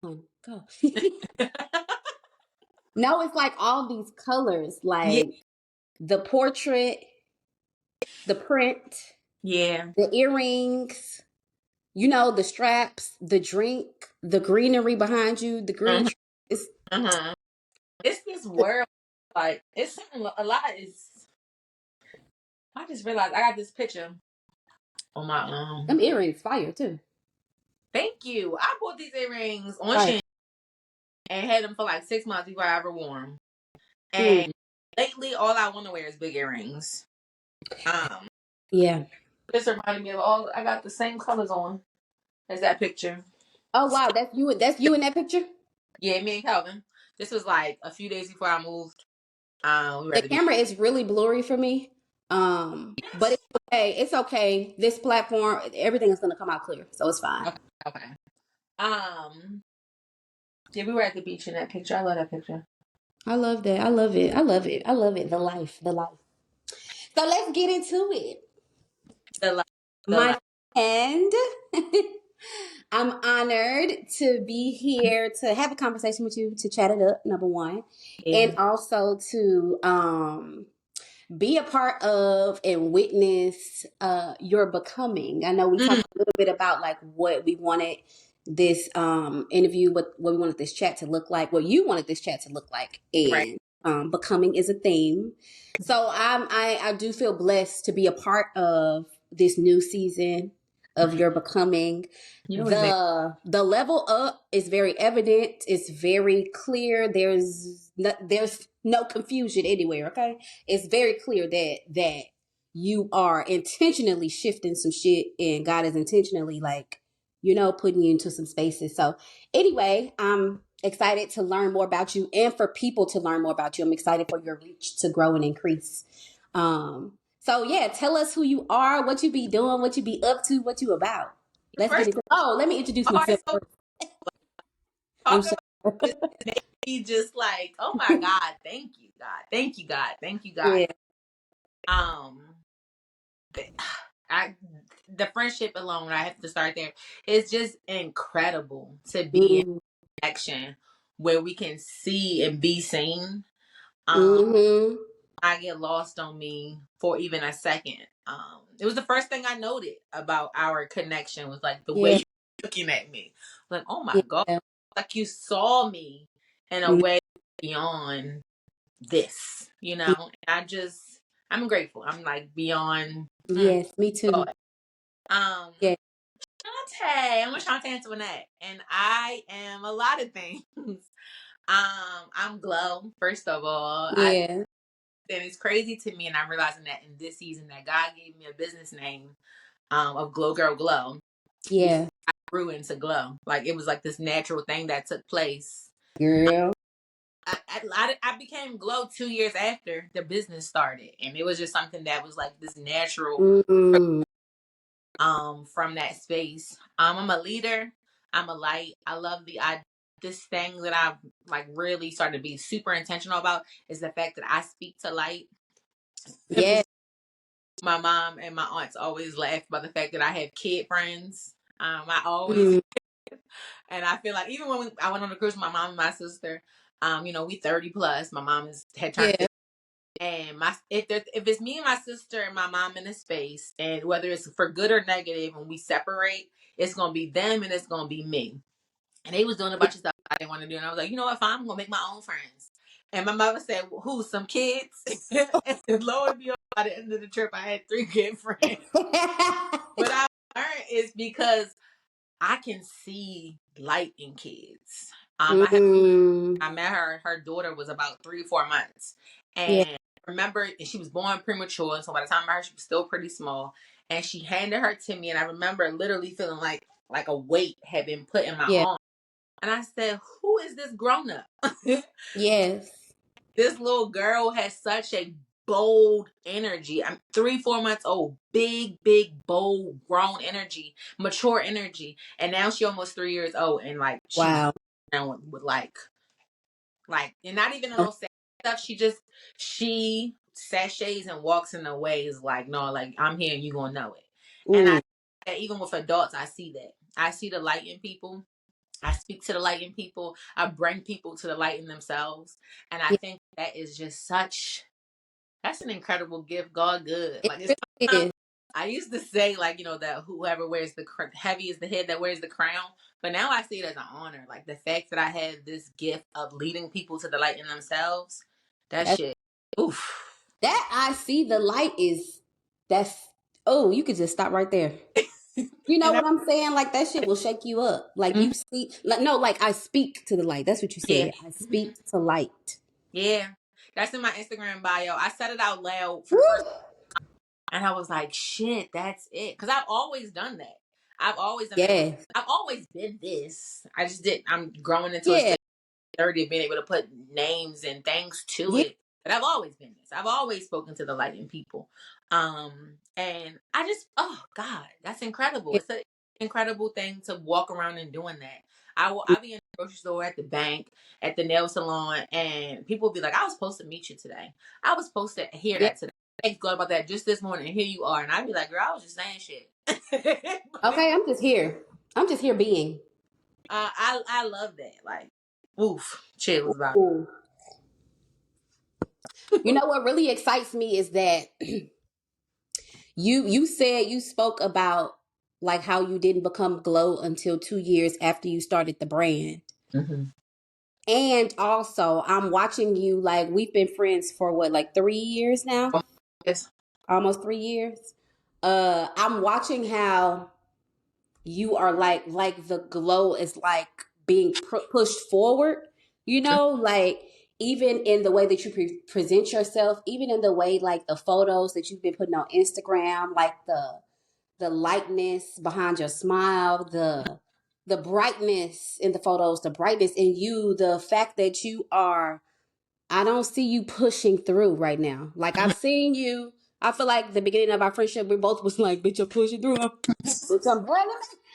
Go. No, it's like all these colors, Yeah. like the portrait, the print, Yeah. the earrings, the straps, the drink, the greenery behind you, the green Uh-huh. tree. It's Uh-huh. It's this world, like, it's something a lot is. I just realized I got this picture on my them earrings fire too. Thank you. I bought these earrings on Right. Shein and had them for like 6 months before I ever wore them. And Mm. lately, all I want to wear is big earrings. Yeah. This reminded me of all. I got the same colors on as that picture. Oh wow, that's you. That's you in that picture. Yeah, me and Calvin. This was like a few days before I moved. We were The at the beach. camera is really blurry for me. But it's okay. It's okay. This platform, everything is gonna come out clear, so it's fine. Okay. Okay. Yeah, we were at the beach in that picture. I love that picture. I love that. I love it. I love it. I love it. The life. The life. So let's get into it. The light. The My light. friend, I'm honored to be here to have a conversation with you, to chat it up, number one, Yeah. and also to be a part of and witness your becoming. I know we Mm, talked a little bit about like what we wanted this interview, what we wanted this chat to look like, what you wanted this chat to look like, right. and becoming is a theme. So I do feel blessed to be a part of this new season of your becoming. You always make. The level up is very evident. It's very clear. There's no confusion anywhere. Okay, it's very clear that you are intentionally shifting some shit, and God is intentionally like putting you into some spaces. So anyway, I'm excited to learn more about you and for people to learn more about you. I'm excited for your reach to grow and increase. So yeah, tell us who you are, what you be doing, what you be up to, what you about. Let's get First, into. Oh, let me introduce all right. myself So first. I'm talk sure. about this. Make me just like, oh my God, thank you, God, thank you, God, thank you, God. Yeah. Um, I the friendship alone, I have to start there. It's just incredible to be in Mm-hmm. connection where we can see and be seen. Um, Mm-hmm. I get lost on me for even a second. It was the first thing I noted about our connection was like the way Yeah. you were looking at me. Like, oh my God, Yeah. like you saw me in a Mm-hmm. way beyond this, I'm grateful. I'm like beyond. Yes, me too. God. Um, Yeah. I'm Ashanta Antoinette, and I am a lot of things. I'm Glow, first of all. Yeah. And it's crazy to me, and I'm realizing that in this season that God gave me a business name of Glow Girl Glow before Yeah. I grew into Glow. Like it was like this natural thing that took place. Girl. I became Glow 2 years after the business started, and it was just something that was like this natural Mm-hmm. from that space. I'm a leader. I'm a light. I love this thing that I've like really started to be super intentional about is the fact that I speak to light. Yeah. My mom and my aunts always laugh about the fact that I have kid friends. I always Mm-hmm. and I feel like even when I went on the cruise with my mom and my sister, we 30 plus. My mom had turned 50. Yeah. And if it's me and my sister and my mom in a space, and whether it's for good or negative, when we separate, it's gonna be them and it's gonna be me. And they was doing a bunch of stuff I didn't want to do, and I was like, you know what, fine, I'm gonna make my own friends. And my mother said, well, "Who? Some kids?" And lo and behold, by the end of the trip, I had 3 good friends. What I learned is because I can see light in kids. Mm-hmm. I met her. Her daughter was about 3 or 4 months, Yeah. and remember she was born premature. So by the time I met her, she was still pretty small. And she handed her to me, and I remember literally feeling like a weight had been put in my Yeah. arm. And I said, "Who is this grown up?" Yes. This little girl has such a bold energy. I'm 3, 4 months old, big, big, bold, grown energy, mature energy, and now she almost 3 years old, and like she's Wow. down with and not even a little sad stuff. She sachets and walks in a way is like, no, like I'm here and you gonna know it. And Mm. even with adults, I see that. I see the light in people. I speak to the light in people. I bring people to the light in themselves. And I Yeah, think that is just that's an incredible gift. God good. it Like it's really is. I used to say like, that whoever wears heavy is the head that wears the crown. But now I see it as an honor. Like the fact that I have this gift of leading people to the light in themselves, that That's, shit. Oof. that I see the light is that's oh, you could just stop right there. You know And what I'm saying? Like that shit will shake you up. Like Mhm. you see, like no, like I speak to the light. That's what you Yeah. said. I Mhm. speak to light. Yeah. That's in my Instagram bio. I said it out loud for the first, Woo! and I was like, shit, that's it. Cause I've always done that. I've always done that. Yes. I've always been this. I just did. I'm growing into a Yeah. space 30 of being able to put names and things to Yeah. it. But I've always been this. I've always spoken to the light in people. And I just, oh God, that's incredible. Yeah. It's an incredible thing to walk around and doing that. I'll be in the grocery store, at the bank, at the nail salon, and people will be like, I was supposed to meet you today. I was supposed to hear Yeah. that today. Thanks God about that just this morning, and here you are. And I'd be like, girl, I was just saying shit. But Okay, I'm just here. I'm just here being. I love that. Like, woof, chills about Ooh. You know what really excites me is that you said you spoke about like how you didn't become Glow until 2 years after you started the brand. it. Hmm. And also, I'm watching you like we've been friends for what, like 3 years now? Yes. Almost 3 years. I'm watching how you are like the glow is like being pushed forward, like even in the way that you present yourself, even in the way like the photos that you've been putting on Instagram, like the lightness behind your smile, the brightness in the photos, the brightness in you, the fact that you are, I don't see you pushing through right now. Like I've seen you. I feel like the beginning of our friendship, we both was like, "Bitch, I'm pushing through. Bitch,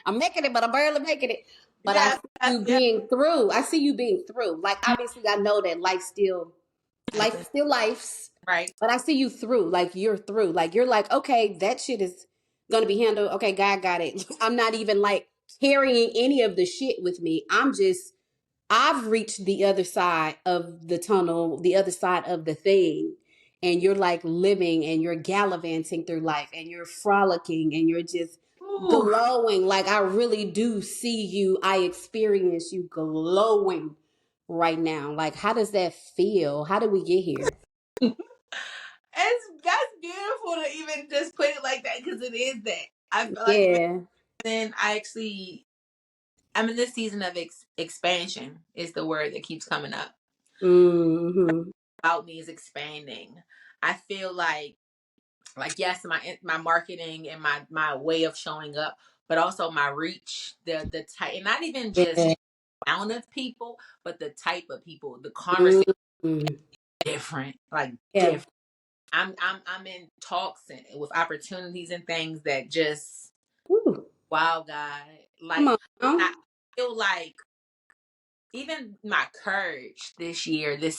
I'm making it, but I'm barely making it." But I Yes, see yes, you yes. being through. I see you being through. Like obviously, I know that life Happen. still lifes, Right. but I see you through. Like you're through. Like you're like, okay, that shit is gonna be handled. Okay, God got it. I'm not even like carrying any of the shit with me. I've reached the other side of the tunnel, the other side of the thing. And you're like living and you're gallivanting through life and you're frolicking and you're just Ooh. glowing. Like I really do see you. I experience you glowing right now. Like, how does that feel? How did we get here? That's beautiful to even just put it like that, because it is that. I feel like Yeah. then I'm in this season of expansion is the word that keeps coming up. Mm-hmm. About me is expanding. I feel like yes, my marketing and my way of showing up, but also my reach, the type, and not even just Yeah. amount of people, but the type of people, the conversation Mm-hmm. different, like Yeah. different. I'm in talks and with opportunities and things that just, Woo. wow, God, Come like on. Huh? I feel like even my courage this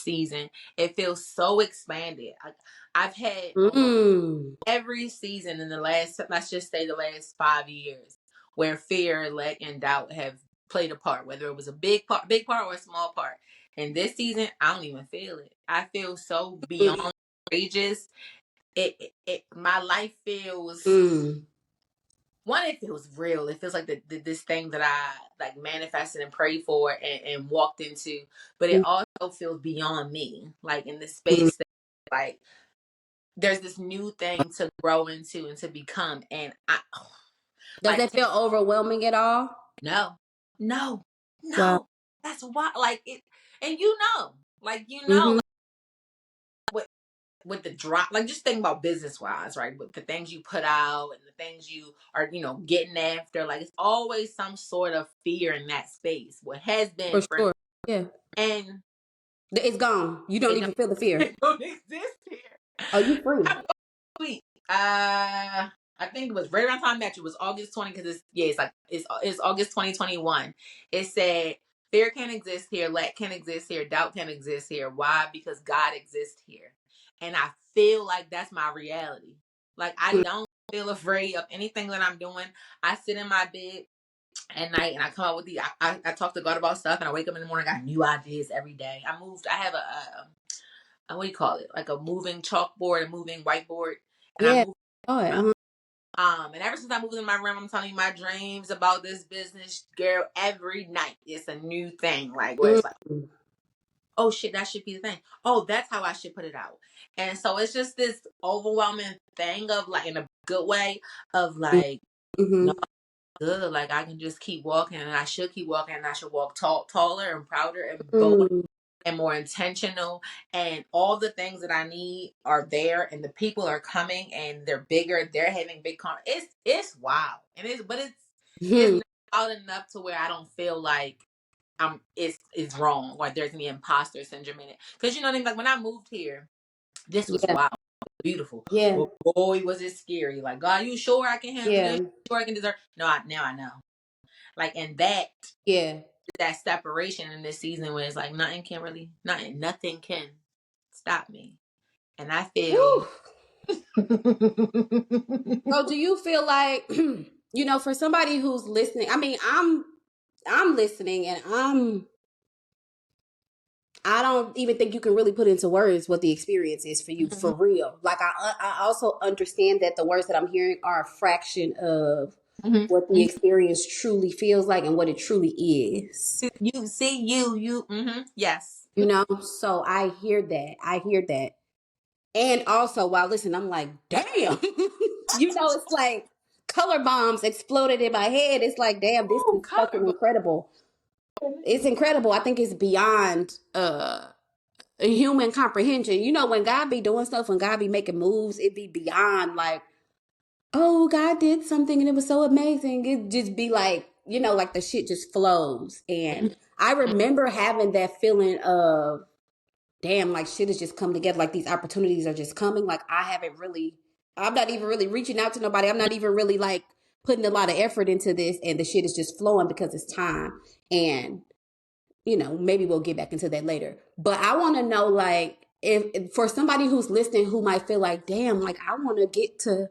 season, it feels so expanded. I've had Mm. every season in the last, let's just say the last 5 years, where fear, lack, and doubt have played a part, whether it was a big part or a small part. And this season, I don't even feel it. I feel so beyond courageous. My life feels, Mm. one, it feels real. It feels like this thing that I like manifested and prayed for and walked into, but it also feels beyond me, like in the Mm. space that, like, there's this new thing to grow into and to become. And I, Does like, that feel overwhelming at all? no, no, Wow. no. That's why, like it, and like Mm-hmm. like, with the drop, like just think about business wise, right? With the things you put out and the things you are, getting after, like it's always some sort of fear in that space. What has For been for, sure. Yeah. and It's gone. You don't it don't, even feel the fear. it don't exist here. Oh, you free. Sweet. I think it was right around time I met you. It was August 20, because it's August 2021. It said fear can't exist here, lack can't exist here, doubt can't exist here. Why? Because God exists here. And I feel like that's my reality. Like I Mm. don't feel afraid of anything that I'm doing. I sit in my bed at night, and I come out with I talk to God about stuff, and I wake up in the morning, I got new ideas every day. I have a what do you call it? Like a moving chalkboard, a moving whiteboard, and I Yeah. move. Oh, uh-huh. And ever since I moved in my room, I'm telling you my dreams about this business, girl. Every night it's a new thing, like where it's like, Mm-hmm. oh shit, that should be the thing. Oh, that's how I should put it out. And so it's just this overwhelming thing of like, in a good way, of like, no, Mm-hmm. good. Like I can just keep walking, and I should keep walking, and I should walk taller and prouder and bolder Mm-hmm. and more intentional, and all the things that I need are there, and the people are coming, and they're bigger, they're having big it's wild, and it's Mm-hmm. not wild enough to where I don't feel like it's wrong, like there's any imposter syndrome in it, because you know what I mean. Like when I moved here, this was Yeah. wild, beautiful, Yeah. but boy was it scary. Like, God, you sure I can handle Yeah. this? Sure I can deserve? No, now I know. Like, and Yeah. that separation in this season where it's like nothing can stop me. And I Woo. feel So do you feel like for somebody who's listening, I mean, I'm listening and I don't even think you can really put into words what the experience is for you Mhm, for real. Like I also understand that the words that I'm hearing are a fraction of mhm, what the mhm. experience truly feels like and what it truly is. You see you yes. So I hear that. I hear that. And also while listening, I'm like, damn. It's like color bombs exploded in my head. It's like, damn, this Oh, is color, fucking but incredible. It's incredible. I think it's beyond human comprehension. When God be doing stuff, when God be making moves, it be beyond like, oh, God did something and it was so amazing. It just be like, like the shit just flows. And I remember having that feeling of, damn, like shit has just come together. Like these opportunities are just coming. Like I'm not even really reaching out to nobody. I'm not even really like putting a lot of effort into this. And the shit is just flowing because it's time. And maybe we'll get back into that later. But I want to know, like, if for somebody who's listening who might feel like, damn, like I want to get to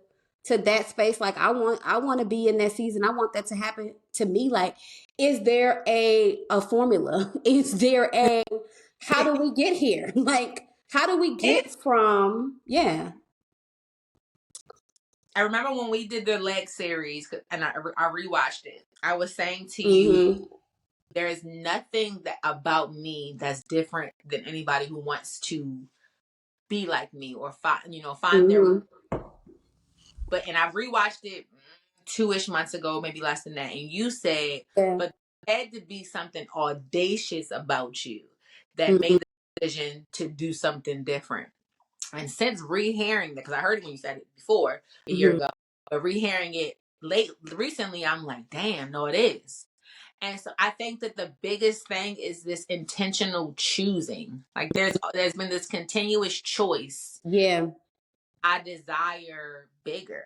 that space, like I want to be in that season. I want that to happen to me. Like, is there a formula? Is there a how do we get here? Like, how do we get it's from yeah? I remember when we did the leg series, and I rewatched it. I was saying to you, Mm-hmm. there is nothing that about me that's different than anybody who wants to be like me or find their. Mm-hmm. And I rewatched it 2-ish months ago, maybe less than that. And you said, Yeah. but there had to be something audacious about you that Mm-hmm. made the decision to do something different. And since rehearing that, because I heard it when you said it before a year Mm-hmm. ago, but rehearing it recently, I'm like, damn, no, it is. And so I think that the biggest thing is this intentional choosing. Like there's been this continuous choice. Yeah. I desire bigger.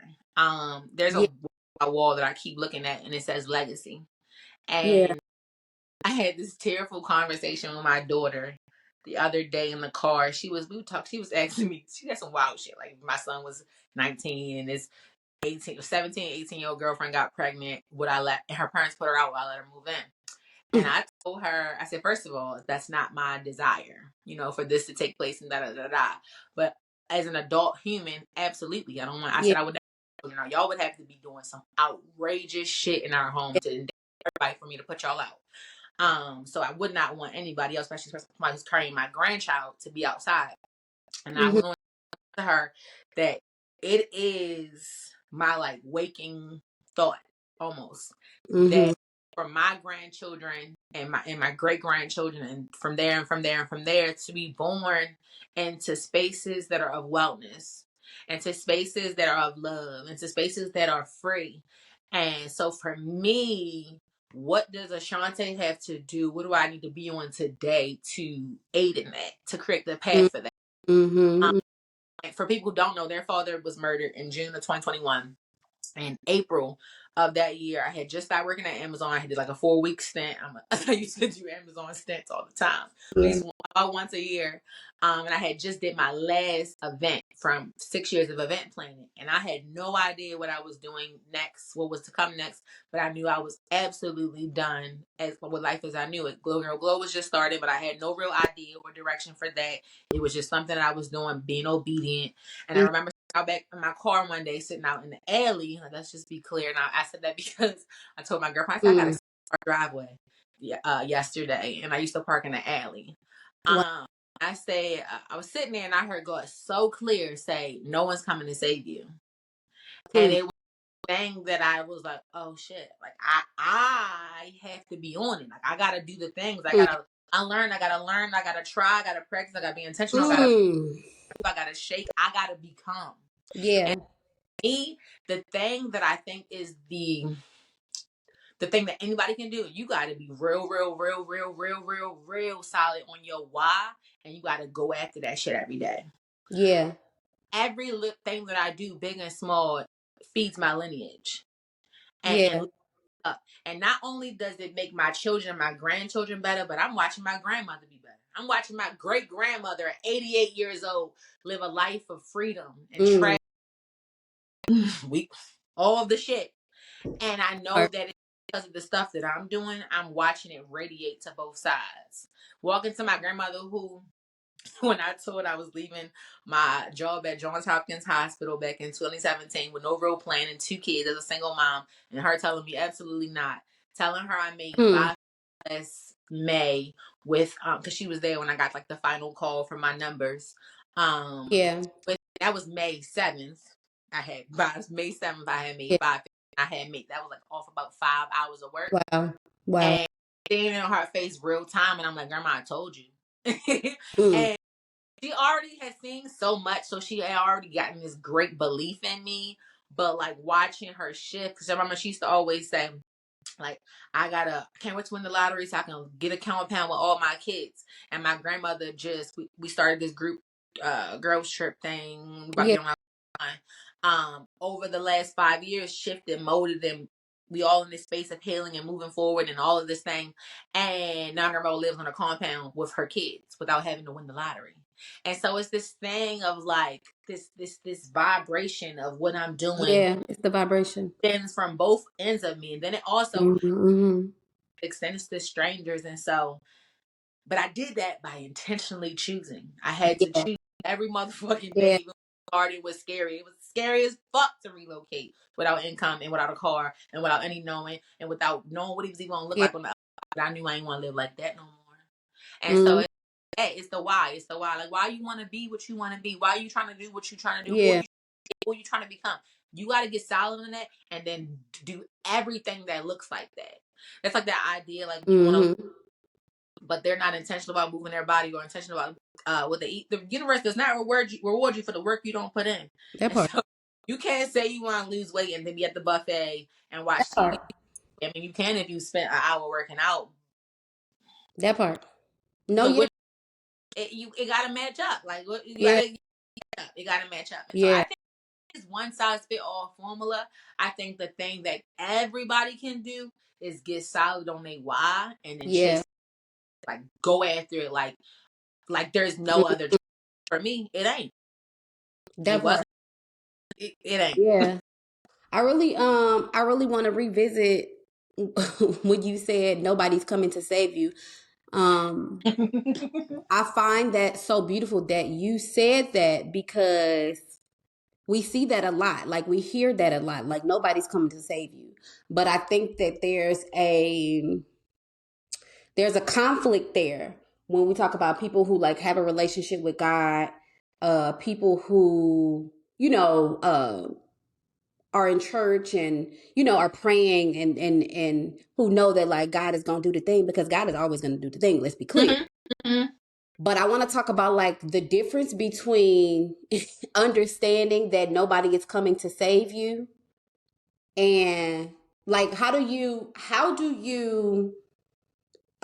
There's Yeah. a wall that I keep looking at, and it says legacy. Yeah. And I had this tearful conversation with my daughter the other day in the car. She was asking me, she had some wild shit. Like my son was 19 and his 18 year old girlfriend got pregnant. And her parents put her out, would I let her move in? And I told her, I said, first of all, that's not my desire, for this to take place and da da da da. But as an adult human, absolutely. I Yeah. said I would y'all would have to be doing some outrageous shit in our home to endanger everybody for me to put y'all out. So I would not want anybody else, especially somebody who's carrying my grandchild, to be outside. And I Mm-hmm. went on to her that it is my like waking thought almost Mm-hmm. that for my grandchildren and my great grandchildren and from there and from there and from there to be born into spaces that are of wellness, into spaces that are of love, into spaces that are free. And so for me, what does Ashante have to do? What do I need to be on today to aid in that, to create the path for that? Um, Mm-hmm. for people who don't know, their father was murdered in June of 2021. In April of that year, I had just started working at Amazon. I did like a 4-week stint. I used to do Amazon stints all the time, at least once a year. And I had just did my last event from 6 years of event planning, and I had no idea what I was doing next, what was to come next. But I knew I was absolutely done as with life as I knew it. Glow Girl Glow was just started, but I had no real idea or direction for that. It was just something that I was doing, being obedient. And I remember out back in my car one day, sitting out in the alley. Like, let's just be clear. Now, I said that because I told my girlfriend, I said, I got a driveway yesterday, and I used to park in the alley. I said, I was sitting there, and I heard God so clear say, no one's coming to save you. And it was a thing that I was like, oh shit, like I have to be on it. Like, I gotta do the things. I gotta unlearn. I gotta learn. I gotta try. I gotta practice. I gotta be intentional. I gotta shake. I gotta become. Yeah. And me, the thing that I think is the thing that anybody can do, you gotta be real solid on your why, and you gotta go after that shit every day. Yeah. Every little thing that I do, big and small, feeds my lineage. And not only does it make my children, my grandchildren better, but I'm watching my grandmother be better. I'm watching my great grandmother at 88 years old live a life of freedom and all of the shit. And I know that because of the stuff that I'm doing, I'm watching it radiate to both sides. Walking to my grandmother, who, when I told I was leaving my job at Johns Hopkins Hospital back in 2017 with no real plan and 2 kids as a single mom, and her telling me absolutely not, telling her I made 5 last May with because she was there when I got like the final call for my numbers. But that was May 7th. I had by May 7th I had made 5. I had made that was like off about 5 hours of work. Wow. And seeing it on her face real time, and I'm like, Grandma, I told you. And she already had seen so much, so she had already gotten this great belief in me. But like watching her shift, because I remember she used to always say, like, I can't wait to win the lottery so I can get a compound with all my kids. And my grandmother we started this group girls trip thing about to get on my over the last 5 years, shifted, molded, and we all in this space of healing and moving forward and all of this thing. And now grandma lives on a compound with her kids without having to win the lottery. And so it's this thing of like this vibration of what I'm doing. Yeah, it's the vibration. Stems from both ends of me. And then it also extends to strangers. And so, but I did that by intentionally choosing. I had to choose every motherfucking day. Even it was scary. It was scary as fuck to relocate without income and without a car and without any knowing and without knowing what he was even gonna look like on the outside. I knew I didn't want to live like that no more. And so it's the why. It's the why. Like, why you want to be what you want to be? Why are you trying to do what you're trying to do? Who you trying to become? You got to get solid in that and then do everything that looks like that. That's like that idea, like you want to, but they're not intentional about moving their body or intentional about what they eat. The universe does not reward you for the work you don't put in. That part. So you can't say you want to lose weight and then be at the buffet and watch TV. I mean, you can if you spent an hour working out. That part. No, it got to match up. Like it got to match up. And so I think it's one size fit all formula. I think the thing that everybody can do is get solid on their why and then chase, like go after it. Like there's no other. For me, it ain't. That wasn't. It ain't. Yeah. I really want to revisit when you said nobody's coming to save you. I find that so beautiful that you said that because we see that a lot. Like we hear that a lot. Like nobody's coming to save you. But I think that there's a conflict there when we talk about people who like have a relationship with God, people who, are in church and, are praying and who know that like God is going to do the thing because God is always going to do the thing. Let's be clear. But I want to talk about like the difference between understanding that nobody is coming to save you and like, how do you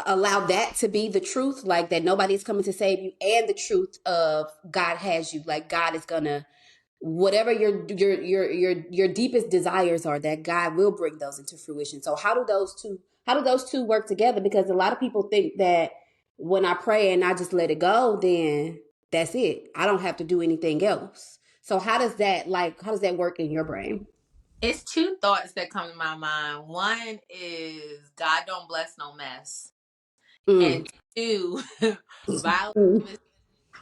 allow that to be the truth, like that nobody's coming to save you, and the truth of God has you, like God is gonna whatever your deepest desires are, that God will bring those into fruition. So how do those two work together? Because a lot of people think that when I pray and I just let it go, then that's it. I don't have to do anything else. So how does that work in your brain? It's two thoughts that come to my mind. One is God don't bless no mess. Mm. And two, violence Mm. is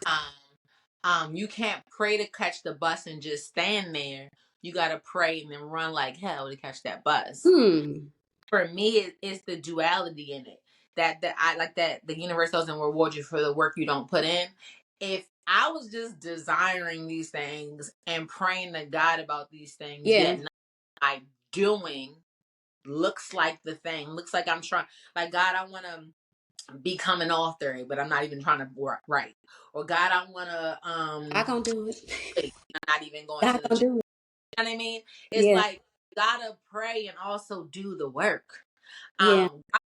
time. You can't pray to catch the bus and just stand there. You gotta pray and then run like hell to catch that bus. Hmm. For me, it's the duality in it. That I like that the universe doesn't reward you for the work you don't put in. If I was just desiring these things and praying to God about these things, Yeah. yet not I doing looks like the thing, looks like I'm trying, like God, I want to become an author, but I'm not even trying to write. Or God, I want to I gonna do it. I'm not even going I to the gonna gym. do it. You know what I mean? It's Yeah. like gotta pray and also do the work. Yeah. God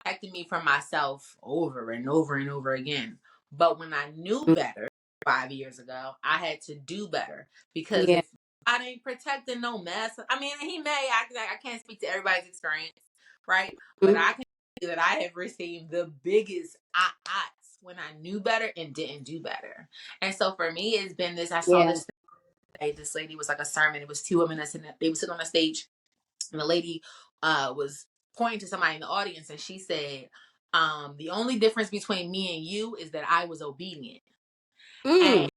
protected me from myself over and over and over again. But when I knew Mm. better 5 years ago, I had to do better because Yeah. if I ain't protecting no mess, I mean, he may. I can't speak to everybody's experience, right? But Mm. I can say that I have received the biggest outs when I knew better and didn't do better. And so for me, it's been this. I saw Yeah. this thing. This lady was like a sermon. It was two women that they were sitting on a stage, and the lady was pointing to somebody in the audience, and she said, the only difference between me and you is that I was obedient. And Mm.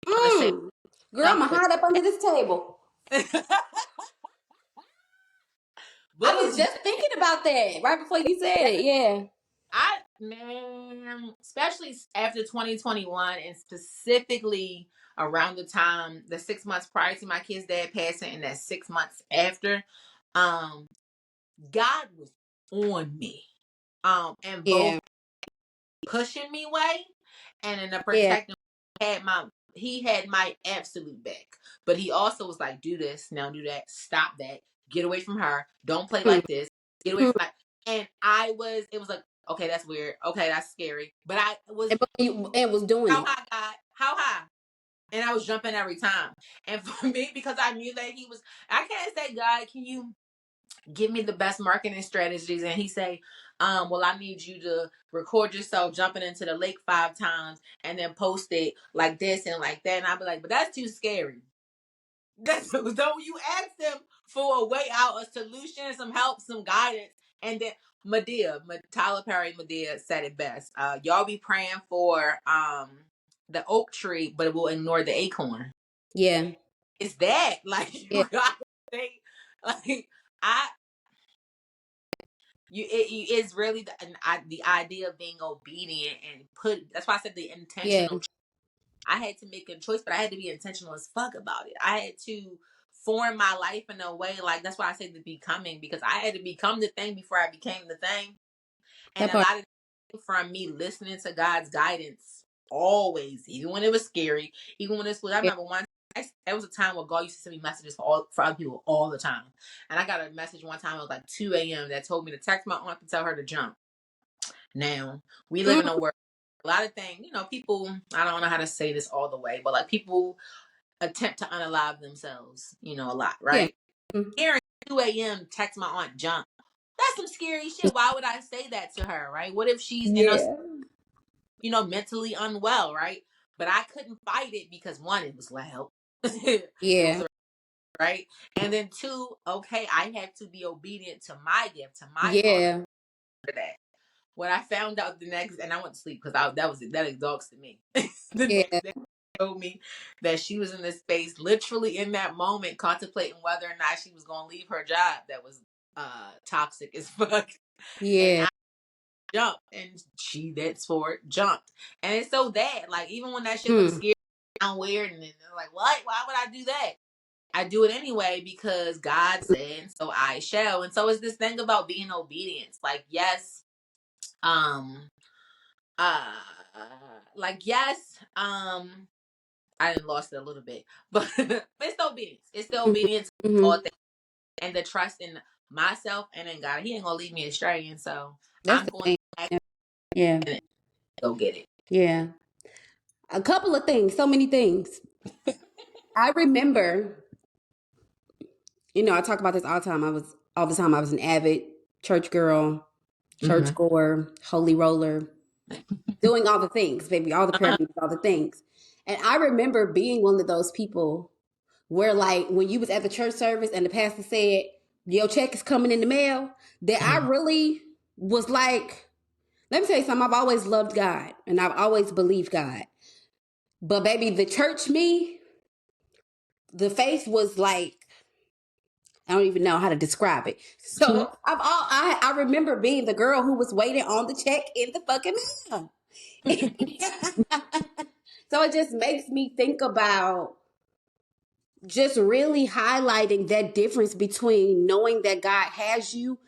I want to say Mm. Girl, I'm gonna something, hide up under this table. but I was it's just thinking about that right before you said it. Yeah. I man, especially after 2021, and specifically around the time the 6 months prior to my kid's dad passing, and that 6 months after, um, God was on me, and both Yeah. pushing me away and in a Yeah. protecting he had my absolute back. But he also was like, do this, now do that, stop that, get away from her, don't play Mm. like this, get away Mm. from that. And it was like, okay, that's weird, okay, that's scary. But I was, And was doing how it. high, God? How high? And I was jumping every time. And for me, because I knew that I can't say, God, can you give me the best marketing strategies? And he say, well, I need you to record yourself jumping into the lake 5 times and then post it like this and like that. And I'd be like, but that's too scary. That's so you ask them for a way out, a solution, some help, some guidance. And then Tyler Perry Medea said it best. Y'all be praying for the oak tree, but it will ignore the acorn. Yeah. It's that. Like Yeah. you gotta think like I it's really the idea of being obedient and that's why I said the Yeah. intentional. I had to make a choice, but I had to be intentional as fuck about it. I had to form my life in a way, like that's why I said the becoming, because I had to become the thing before I became the thing. And That a part. lot of from me listening to God's guidance always, even when it was scary, even when it was. I Yeah. remember one. There was a time where God used to send me messages for other people all the time, and I got a message one time. It was like 2 a.m. that told me to text my aunt to tell her to jump. Now we live in Mm. a world. A lot of things, people. I don't know how to say this all the way, but like people attempt to unalive themselves. A lot, Yeah. right? Mm. Hearing 2 a.m. text my aunt jump. That's some scary shit. Why would I say that to her, right? What if she's in a Yeah. mentally unwell, right? But I couldn't fight it because one, it was loud. It was Yeah. right, and then two, okay, I have to be obedient to my gift, to my calling Yeah. for that. When I found out the next, and I went to sleep because that exhausted me. The Yeah. next day, told me that she was in this space, literally in that moment, contemplating whether or not she was going to leave her job that was toxic as fuck, and Yeah. jumped, and she that's for it jumped. And it's so that like even when that shit looks Hmm. scary, sound weird, and they're like, what, why would I do that? I do it anyway because God said, so I shall. And so it's this thing about being obedience. Like, yes, um, uh, yes, I done lost it a little bit, but it's the obedience. It's the Hmm. obedience to all Hmm. things and the trust in myself and in God. He ain't gonna leave me astray. And so That's I'm the going thing. to Yeah. go get it. Yeah. A couple of things. So many things. I remember, I talk about this all the time. I was an avid church girl, church Mm-hmm. goer, holy roller, doing all the things, baby, all the prayer meetings, all the things. And I remember being one of those people where, like, when you was at the church service and the pastor said, your check is coming in the mail, that I Mm-hmm. really was like, let me tell you something, I've always loved God and I've always believed God. But baby, the church me, the faith was like, I don't even know how to describe it. So I remember being the girl who was waiting on the check in the fucking mail. So it just makes me think about just really highlighting that difference between knowing that God has you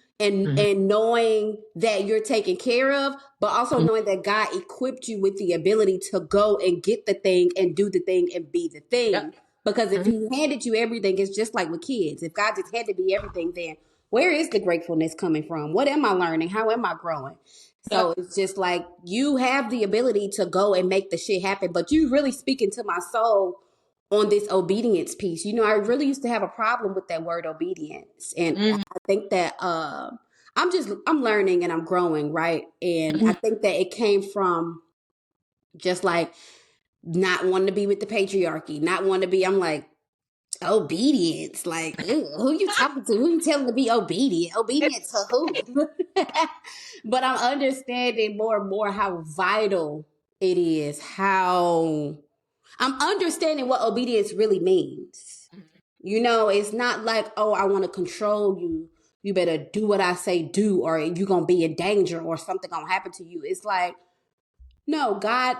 Mm-hmm. and knowing that you're taken care of, but also Mm-hmm. knowing that God equipped you with the ability to go and get the thing and do the thing and be the Yep. thing. Because if Mm-hmm. he handed you everything, it's just like with kids. If God just had to be everything, then where is the gratefulness coming from? What am I learning? How am I growing? Yep. So it's just like you have the ability to go and make the shit happen, but you really speaking to my soul on this obedience piece. I really used to have a problem with that word obedience. And Mm-hmm. I think that I'm learning and I'm growing, right? And I Mm-hmm. think that it came from just like not wanting to be with the patriarchy, not wanting to be, I'm like, obedience. Like, ew, who you talking to? Who you telling to be obedient? Obedient to who? But I'm understanding more and more how vital it is, how I'm understanding what obedience really means. It's not like, oh, I want to control you. You better do what I say do, or you're going to be in danger, or something going to happen to you. It's like, no, God,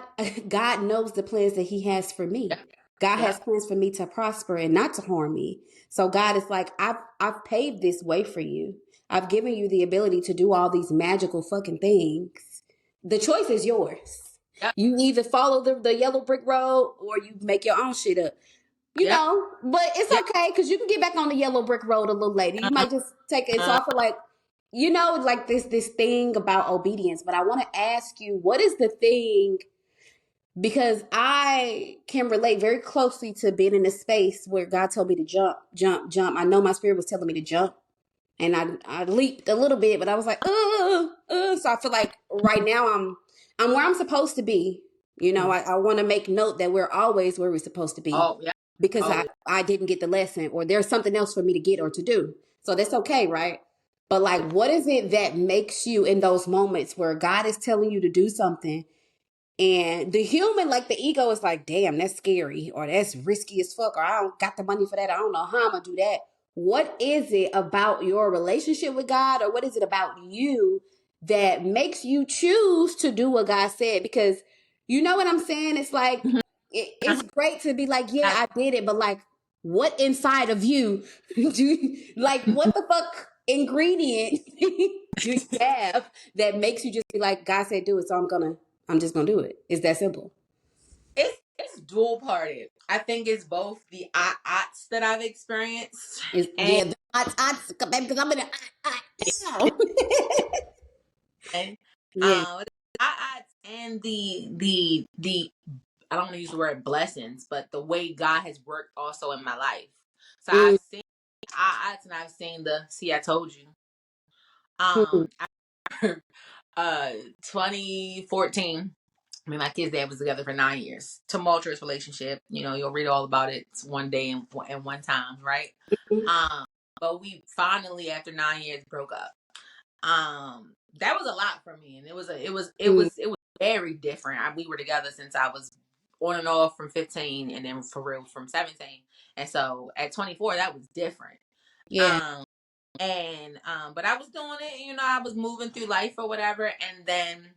God knows the plans that He has for me. Yep. God has Yep. plans for me to prosper and not to harm me. So God is like, I've paved this way for you. I've given you the ability to do all these magical fucking things. The choice is yours. Yep. You either follow the yellow brick road or you make your own shit up. Yep. But it's Yep. okay because you can get back on the yellow brick road a little later. You might just take it. So Uh, I feel like, like this thing about obedience. But I want to ask you, what is the thing? Because I can relate very closely to being in a space where God told me to jump, jump, jump. I know my spirit was telling me to jump, and I leaped a little bit, but I was like, So I feel like right now I'm where I'm supposed to be. I want to make note that we're always where we're supposed to be oh, yeah. because Oh, I didn't get the lesson or there's something else for me to get or to do. So that's okay, right? But like, what is it that makes you in those moments where God is telling you to do something and the human, like the ego, is like, damn, that's scary, or that's risky as fuck, or I don't got the money for that. I don't know how I'm gonna do that. What is it about your relationship with God, or what is it about you that makes you choose to do what God said? Because you know what I'm saying? It's like mhm. it's great to be like, yeah, I- I did it, but like, what inside of you like, what the fuck ingredient do you have that makes you just be like, God said do it, so I'm just gonna do it. It's that simple. it's dual parted. I think it's both the ots that I've experienced It's and yeah, baby, because I'm in a and yeah. ots and the I don't want to use the word blessings, but the way God has worked also in my life. So Mm, I've seen ots and I've seen the see I told you. mm, I, uh 2014. I mean, my kid's dad was together for 9 years. Tumultuous relationship. You'll read all about it. It's one day and one time, right? mm, But we finally, after 9 years, broke up. That was a lot for me, and mm. it was very different. We were together since I was on and off from 15, and then for real from 17. And so at 24, that was different. Yeah. Um, but I was doing it. I was moving through life or whatever, and then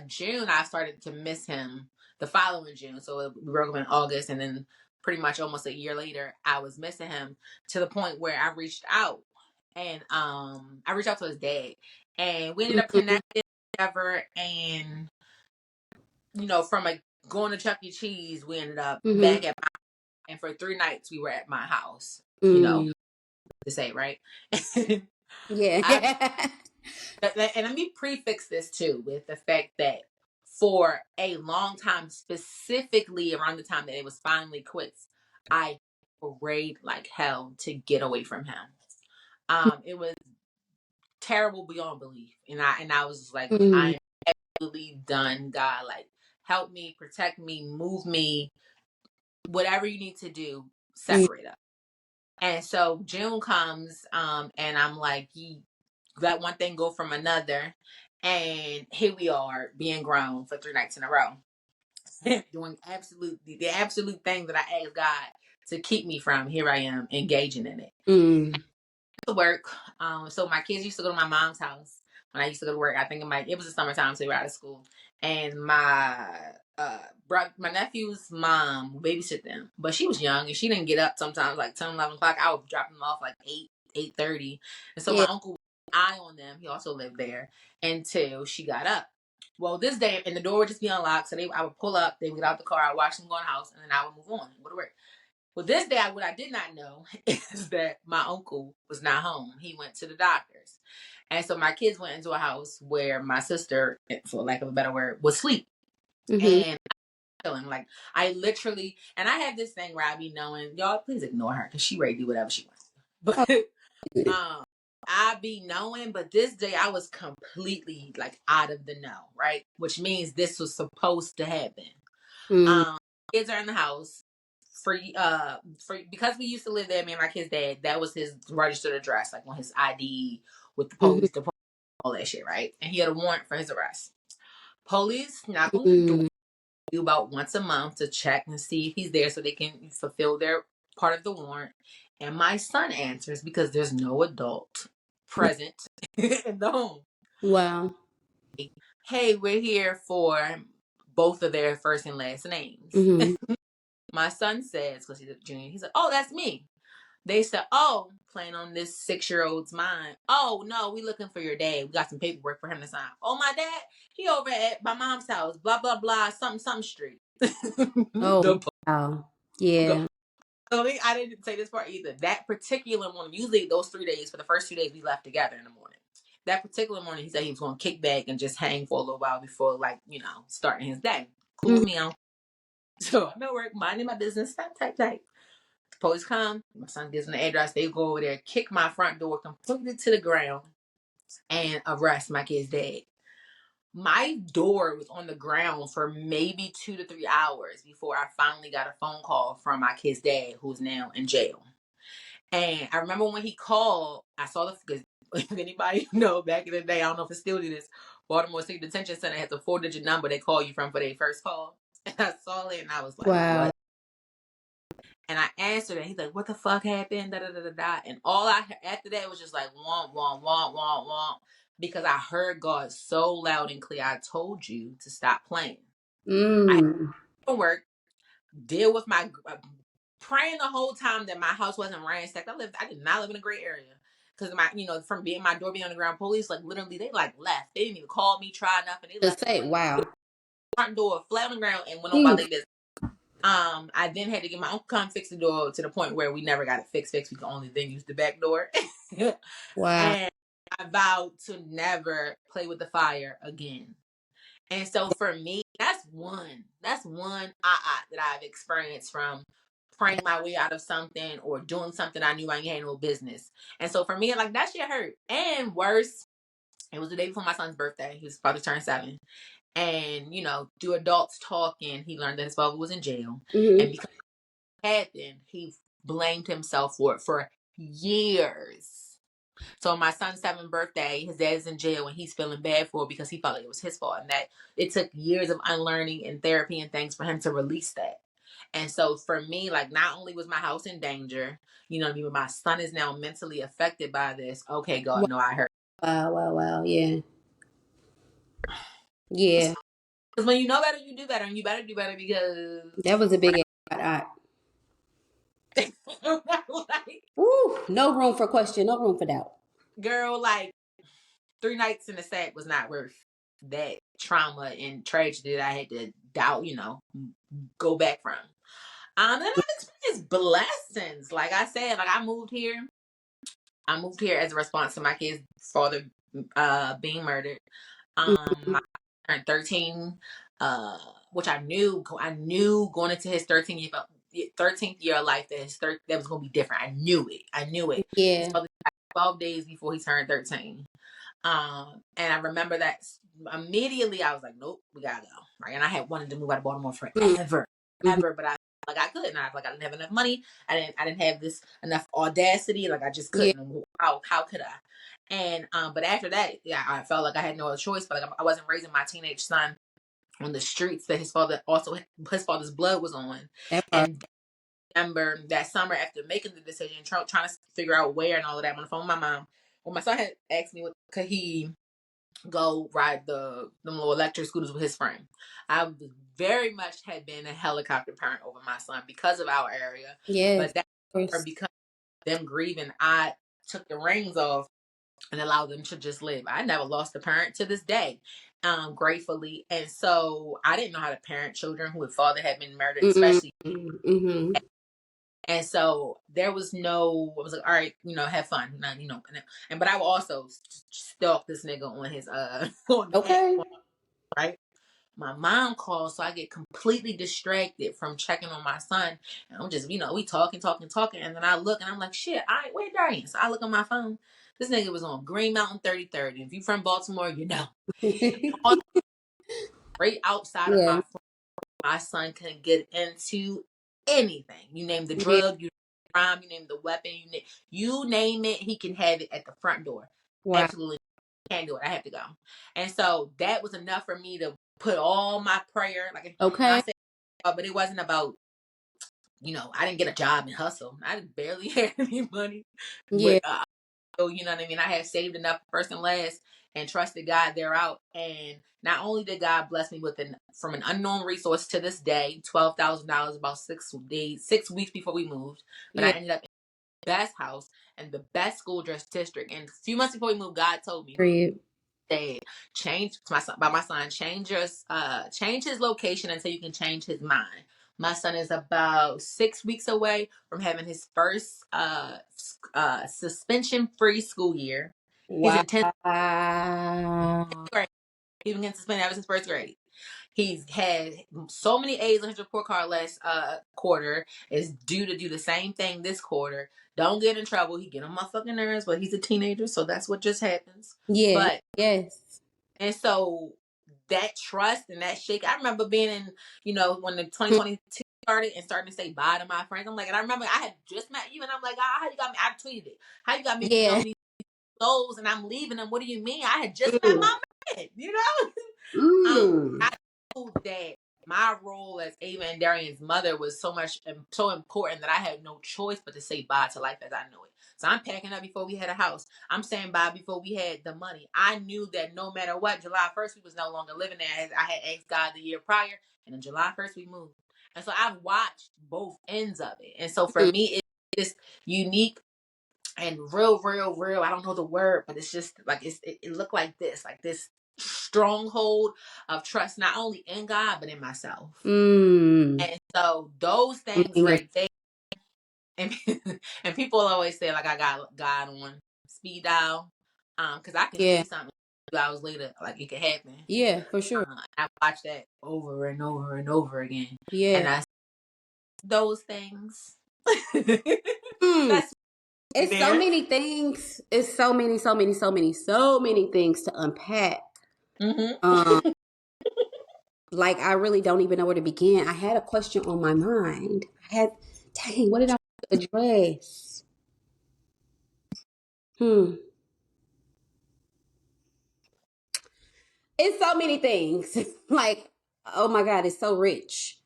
June I started to miss him the following June. So we broke up in August, and then pretty much almost a year later I was missing him to the point where I reached out and I reached out to his dad and we ended up Mm, connecting together and from going to Chuck E. Cheese we ended up mm, back at my and for 3 nights we were at my house, mm. to say, right? I Yeah. and let me prefix this too with the fact that for a long time, specifically around the time that it was finally quits, I prayed like hell to get away from him. It was terrible beyond belief. And I was like, I Mm, am absolutely done, God. Like, help me, protect me, move me, whatever you need to do, mm, separate us. And so June comes, and I'm like, you let one thing go from another. And here we are being grown for 3 nights in a row. Doing the absolute thing that I asked God to keep me from. Here I am engaging in it. mm. To work. So my kids used to go to my mom's house when I used to go to work. I think it was the summertime, so they were out of school. And my nephew's mom would babysit them, but she was young and she didn't get up sometimes like 10, 11 o'clock. I would drop them off like 8:30. And so Yeah. my uncle would keep an eye on them. He also lived there until she got up. Well, this day, and the door would just be unlocked. So I would pull up, they would get out the car, I would watch them go in the house, and then I would move on, go to work. Well, this day, what I did not know is that my uncle was not home. He went to the doctor's. And so my kids went into a house where my sister, for lack of a better word, was asleep. Mm-hmm. And feeling like I literally, and I have this thing where I be knowing, y'all, please ignore her because she ready to do whatever she wants. Oh, But I be knowing, but this day I was completely like out of the know, right? Which means this was supposed to happen. mm, Um, Kids are in the house for because we used to live there. Me and my kid's dad. That was his registered address, like on his ID with the mm-hmm. police department, all that shit, right? And he had a warrant for his arrest. Police knock on the door Mm. about once a month to check and see if he's there, so they can fulfill their part of the warrant. And my son answers because there's no adult present in the home. Wow. Hey, we're here for both of their first and last names. Mm-hmm. My son says, because he's a junior, he said, "Oh, that's me." They said, "Oh," playing on this 6-year-old's mind. "Oh, no, we looking for your dad. We got some paperwork for him to sign." "Oh, my dad? He over at my mom's house, blah, blah, blah, something, something street." Oh, The wow. go. Yeah. So I didn't say this part either. That particular morning, usually those 3 days, for the first 2 days, we left together in the morning. That particular morning, he said he was going to kick back and just hang for a little while before, like, starting his day. Cool with Mm-hmm. me. So I'm at work, minding my business, type. Police come, my son gives them the address, they go over there, kick my front door completely to the ground, and arrest my kid's dad. My door was on the ground for maybe 2 to 3 hours before I finally got a phone call from my kid's dad, who's now in jail. And I remember when he called, I saw because if anybody know, back in the day, I don't know if it still do this, Baltimore State Detention Center has a 4-digit number they call you from for their first call. And I saw it and I was like, Wow. what? And I answered it. He's like, "What the fuck happened?" Da da da da da. And after that was just like womp womp womp womp womp, because I heard God so loud and clear. "I told you to stop playing." I had Mm. to work, deal with my praying the whole time that my house wasn't ransacked. I did not live in a great area because from being my door being on the ground, police like literally they like left. They didn't even call me, try nothing. They To left say, wow. front door flat on the ground and went on about Mm. their business. I then had to get my uncle come fix the door to the point where we never got it fixed. We could only then use the back door. Wow. And I vowed to never play with the fire again. And so for me, that's one that I've experienced from praying my way out of something or doing something I knew I had no business. And so for me, like that shit hurt. And worse, it was the day before my son's birthday. He was about to turn 7. And, through adults talking, he learned that his father was in jail. And Mm-hmm. because it happened, he blamed himself for it for years. So on my son's 7th birthday, his dad's in jail and he's feeling bad for it because he felt like it was his fault. And that it took years of unlearning and therapy and things for him to release that. And so for me, like not only was my house in danger, but my son is now mentally affected by this. Okay, God, no, I heard. Wow. Wow. Wow. Yeah. Yeah. Because when you know better, you do better. And you better do better because That was a big I, like, Woo, no room for question, no room for doubt. girl, like 3 nights in the sack was not worth that trauma and tragedy that I had to go back from. And I've experienced blessings. Like I said, like I moved here. As a response to my kid's father being murdered. Mm-hmm. My turned 13, which I knew going into his 13th 13th year of life that that was gonna be different. I knew it. I knew it. His Yeah. father died 12 days before he turned 13. And I remember that immediately I was like, nope, we gotta go. Right. And I had wanted to move out of Baltimore forever, Mm-hmm. ever, but I like I couldn't. I didn't have enough money. I didn't have this enough audacity. Like I just Yeah. couldn't. How could I? And but after that, yeah, I felt like I had no other choice. But like I wasn't raising my teenage son on the streets that his father's blood was on. That part. And I remember that summer after making the decision, trying to figure out where and all of that, I'm on the phone with my mom. When my son had asked me, could he go ride the little electric scooters with his friend. I very much had been a helicopter parent over my son because of our area. Yes. But that, Of or course. because of them grieving, I took the reins off and allowed them to just live. I never lost a parent to this day, gratefully. And so I didn't know how to parent children whose father had been murdered, especially. Mm-hmm. And so there was no, I was like, all right, have fun, but I would also stalk this nigga on his, Okay. right? My mom calls, so I get completely distracted from checking on my son. And I'm just, we talking. And then I look and I'm like, shit, where Darian? So I look on my phone. This nigga was on Green Mountain 33rd. And if you from Baltimore, All right outside of Yeah. my son can get into anything. You name the Yeah. drug, you name the crime, you name the weapon, you name it, he can have it at the front door. Wow. Absolutely can't do it. I have to go. And so that was enough for me to put all my prayer, like I Okay. said, but it wasn't about, I didn't get a job and hustle. I barely had any money, Yeah. but so, you know what I mean? I had saved enough first and last and trusted God there out. And not only did God bless me with from an unknown resource to this day, $12,000 about 6 weeks before we moved, but I Yeah. ended up in the best house and the best school district. And a few months before we moved, God told me, Period. say change my son, change his location until you can change his mind. My son is about 6 weeks away from having his first suspension free school year. He's Wow. in 10th grade. He's been getting suspended ever since first grade. He's had so many A's on his report card last quarter. Is due to do the same thing this quarter. Don't get in trouble. He get on my fucking nerves, but he's a teenager, so that's what just happens. Yeah. But Yes. and so that trust and that shake, I remember being in, when the 2022 started and starting to say bye to my friends. I'm like, and I remember I had just met you and I'm like, how you got me? I tweeted it. How you got me from Yeah. knowing these souls and I'm leaving them? What do you mean? I had just met Mm. my man. Mm. I knew that my role as Ava and Darian's mother was so important that I had no choice but to say bye to life as I knew it. So I'm packing up before we had a house. I'm saying bye before we had the money. I knew that no matter what, July 1st we was no longer living there. As I had asked God the year prior, and on July 1st we moved. And so I've watched both ends of it. And so for Mm. me, it's unique and real. I don't know the word, but it's just like it looked like this stronghold of trust, not only in God but in myself. Mm. And so those things Yes. right there, and and people always say like I got God on speed dial, because I can Yeah. say something 2 hours later, like it could happen. Yeah, for sure. I watch that over and over and over again, Yeah. and I those things. Mm. That's It's so there. many things. It's so many things to unpack. Um, Mm-hmm. like I really don't even know where to begin. I had a question on my mind. Dang, what did I address? Hmm. It's so many things. Like, oh my God, it's so rich.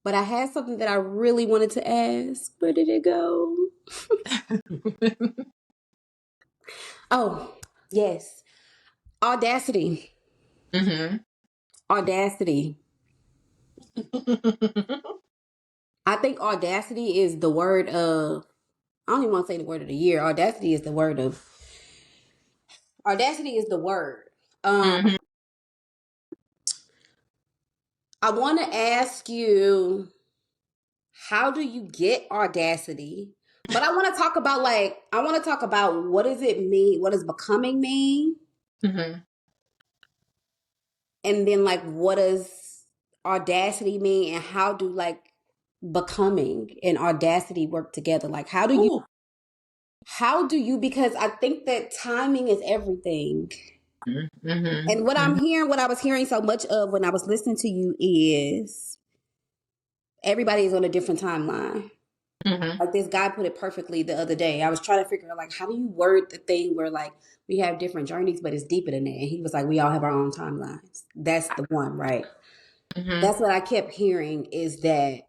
But I had something that I really wanted to ask. Where did it go? Oh, yes. Audacity. Mm-hmm. Audacity. I think audacity is the word of, I don't even want to say the word of the year. Audacity is the word. Um, Mm-hmm. I want to ask you, how do you get audacity? But I want to talk about what does it mean? What does becoming mean? Mm-hmm. And then like, what does audacity mean? And how do like becoming and audacity work together? Like, Ooh. because I think that timing is everything. Mm-hmm. And what I was hearing so much of when I was listening to you is everybody is on a different timeline. Mm-hmm. Like this guy put it perfectly the other day. I was trying to figure out like how do you word the thing where like we have different journeys, but it's deeper than that. And he was like, we all have our own timelines. That's the one, right? Mm-hmm. That's what I kept hearing is that